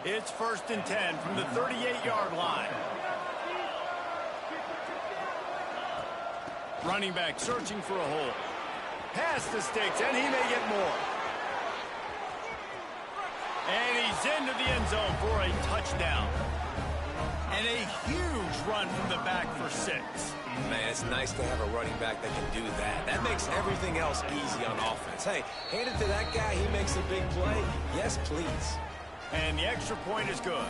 It's 1st and 10 from the 38-yard line. Running back searching for a hole. Past the sticks, and he may get more. And he's into the end zone for a touchdown. And a huge run from the back for 6. Man, it's nice to have a running back that can do that. That makes everything else easy on offense. Hey, hand it to that guy. He makes a big play. Yes, please. And the extra point is good.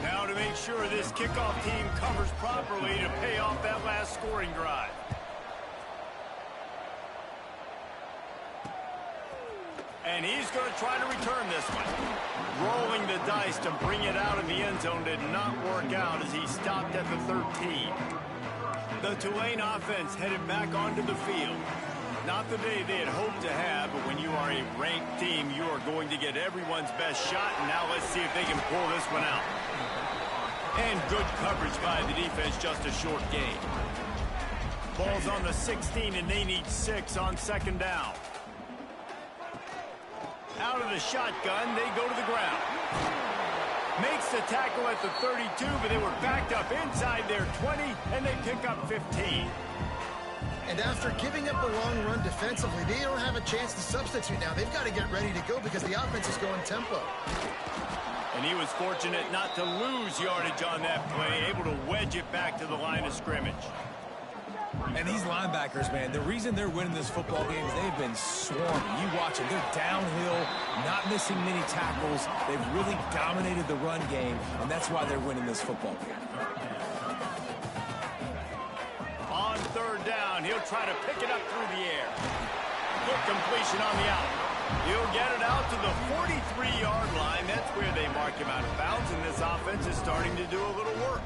Now to make sure this kickoff team covers properly to pay off that last scoring drive. And he's going to try to return this one. Rolling the dice to bring it out of the end zone did not work out as he stopped at the 13. The Tulane offense headed back onto the field. Not the day they had hoped to have, but when you are a ranked team, you are going to get everyone's best shot. And now let's see if they can pull this one out. And good coverage by the defense, just a short gain. Ball's on the 16, and they need 6 on second down. Out of the shotgun, they go to the ground. Makes the tackle at the 32, but they were backed up inside their 20, and they pick up 15. And after giving up a long run defensively, they don't have a chance to substitute now. They've got to get ready to go because the offense is going tempo. And he was fortunate not to lose yardage on that play, able to wedge it back to the line of scrimmage. And these linebackers, man, the reason they're winning this football game is they've been swarming. You watch them. They're downhill, not missing many tackles. They've really dominated the run game, and that's why they're winning this football game. On third down, he'll try to pick it up through the air. Good completion on the out. He'll get it out to the 43-yard line. That's where they mark him out of bounds, and this offense is starting to do a little work.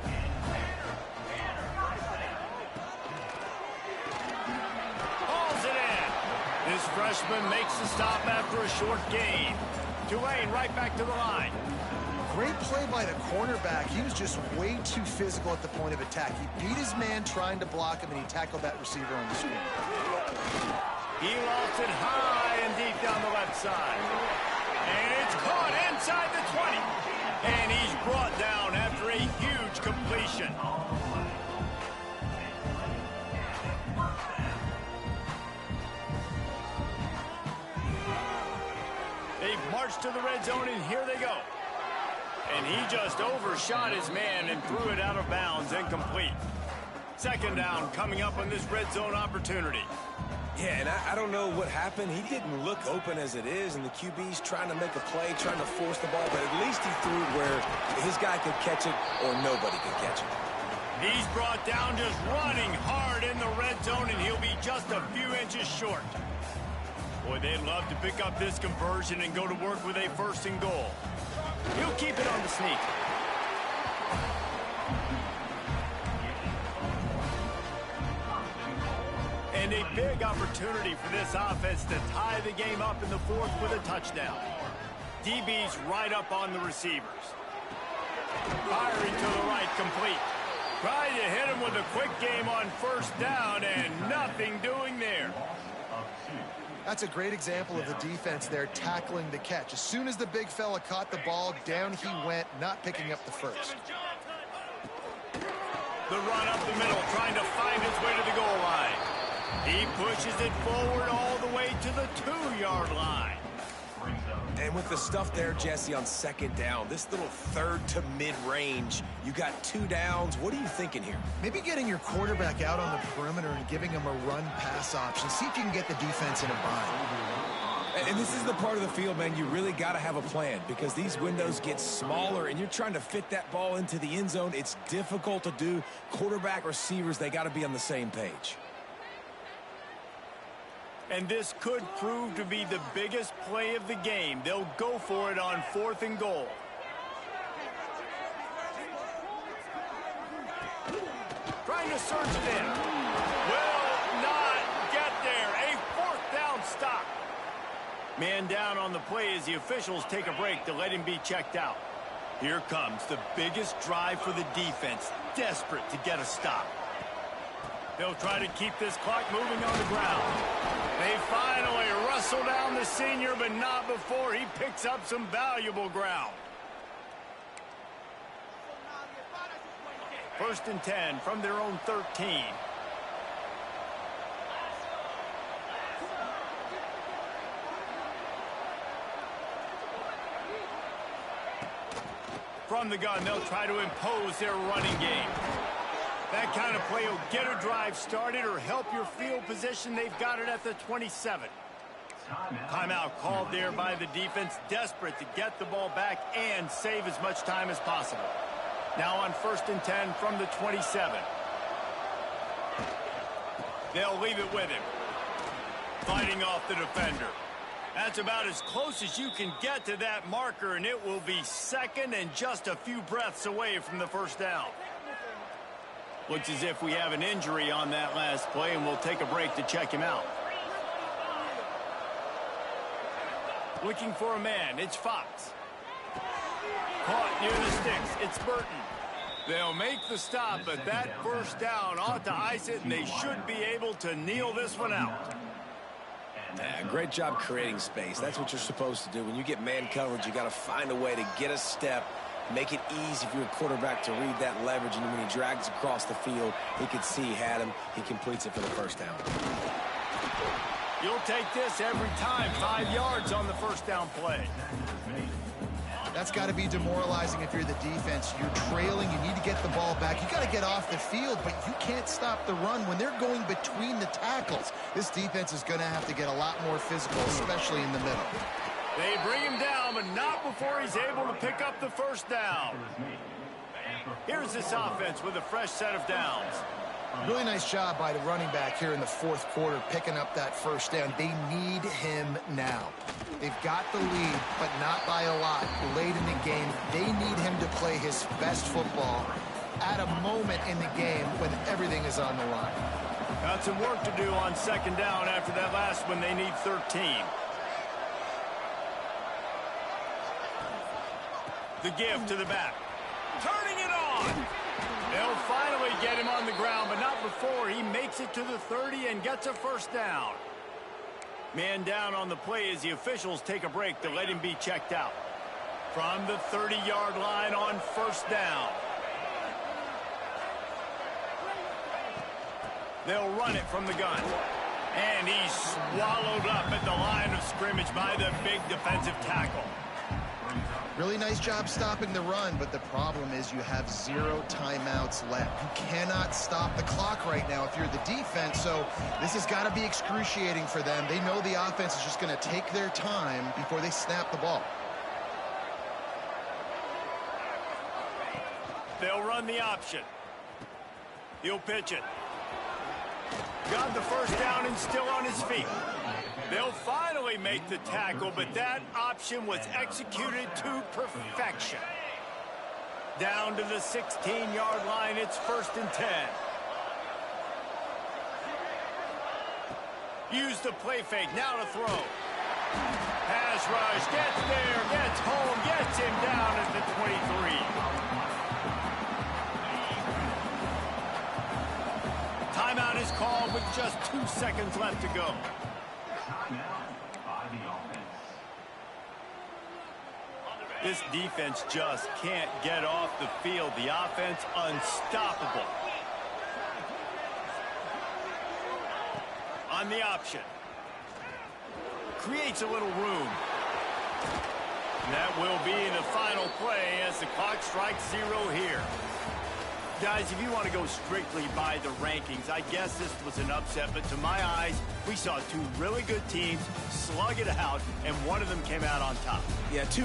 This freshman makes the stop after a short gain. Tulane right back to the line. Great play by the cornerback. He was just way too physical at the point of attack. He beat his man trying to block him, and he tackled that receiver on the screen. He lost it high and deep down the left side. And it's caught inside the 20. And he's brought down after a huge completion. They've marched to the red zone, and here they go. And he just overshot his man and threw it out of bounds, incomplete. Second down coming up on this red zone opportunity. Yeah, and I don't know what happened. He didn't look open as it is, and the QB's trying to make a play, trying to force the ball, but at least he threw it where his guy could catch it or nobody could catch it. He's brought down just running hard in the red zone, and he'll be just a few inches short. Boy, they'd love to pick up this conversion and go to work with a 1st and goal. He'll keep it on the sneak. And a big opportunity for this offense to tie the game up in the 4th with a touchdown. DB's right up on the receivers. Firing to the right, complete. Trying to hit him with a quick game on 1st down, and nothing doing there. That's a great example of the defense there tackling the catch. As soon as the big fella caught the ball, down he went, not picking up the first. The run up the middle, trying to find his way to the goal line. He pushes it forward all the way to the 2-yard line. And with the stuff there, Jesse, on 2nd down, this little 3rd to mid-range, you got 2 downs. What are you thinking here? Maybe getting your quarterback out on the perimeter and giving him a run-pass option. See if you can get the defense in a bind. And this is the part of the field, man, you really got to have a plan because these windows get smaller and you're trying to fit that ball into the end zone. It's difficult to do. Quarterback, receivers, they got to be on the same page. And this could prove to be the biggest play of the game. They'll go for it on 4th and goal. Trying to surge it in. Will not get there. A 4th down stop. Man down on the play as the officials take a break to let him be checked out. Here comes the biggest drive for the defense. Desperate to get a stop. They'll try to keep this clock moving on the ground. They finally wrestle down the senior, but not before he picks up some valuable ground. 1st and 10 from their own 13. From the gun, they'll try to impose their running game. That kind of play will get a drive started or help your field position. They've got it at the 27. Timeout called there by the defense, desperate to get the ball back and save as much time as possible. Now on 1st and 10 from the 27. They'll leave it with him. Fighting off the defender. That's about as close as you can get to that marker, and it will be 2nd and just a few breaths away from the 1st down. Looks as if we have an injury on that last play, and we'll take a break to check him out. Looking for a man, it's Fox. Caught near the sticks, it's Burton. They'll make the stop, but that 1st down ought to ice it, and they should be able to kneel this one out. Yeah, great job creating space. That's what you're supposed to do. When you get man coverage, you got to find a way to get a step, make it easy for your quarterback to read that leverage, and when he drags across the field, he could see he had him. He completes it for the 1st down. You'll take this every time. 5 yards on the 1st down play. That's got to be demoralizing if you're the defense. You're trailing. You need to get the ball back. You got to get off the field, but you can't stop the run when they're going between the tackles. This defense is going to have to get a lot more physical, especially in the middle. They bring him down, but not before he's able to pick up the 1st down. Here's this offense with a fresh set of downs. Really nice job by the running back here in the 4th quarter, picking up that 1st down. They need him now. They've got the lead, but not by a lot. Late in the game, they need him to play his best football at a moment in the game when everything is on the line. Got some work to do on 2nd down after that last one. They need 13. The give to the back. Turning it on. They'll finally get him on the ground, but not before he makes it to the 30 and gets a 1st down. Man down on the play as the officials take a break to let him be checked out. From the 30-yard line on 1st down. They'll run it from the gun. And he's swallowed up at the line of scrimmage by the big defensive tackle. Really nice job stopping the run, but the problem is you have 0 timeouts left. You cannot stop the clock right now if you're the defense, so this has got to be excruciating for them. They know the offense is just going to take their time before they snap the ball. They'll run the option. He'll pitch it. Got the first down and still on his feet. They'll finally make the tackle, but that option was executed to perfection. Down to the 16-yard line, it's 1st and 10. Use the play fake, now to throw. Pass rush, gets there, gets home, gets him down at the 23. Timeout is called with just 2 seconds left to go. This defense just can't get off the field. The offense unstoppable. On the option. Creates a little room. And that will be the final play as the clock strikes 0 here. Guys, if you want to go strictly by the rankings, I guess this was an upset, but to my eyes, we saw 2 really good teams slug it out, and one of them came out on top. Yeah, 2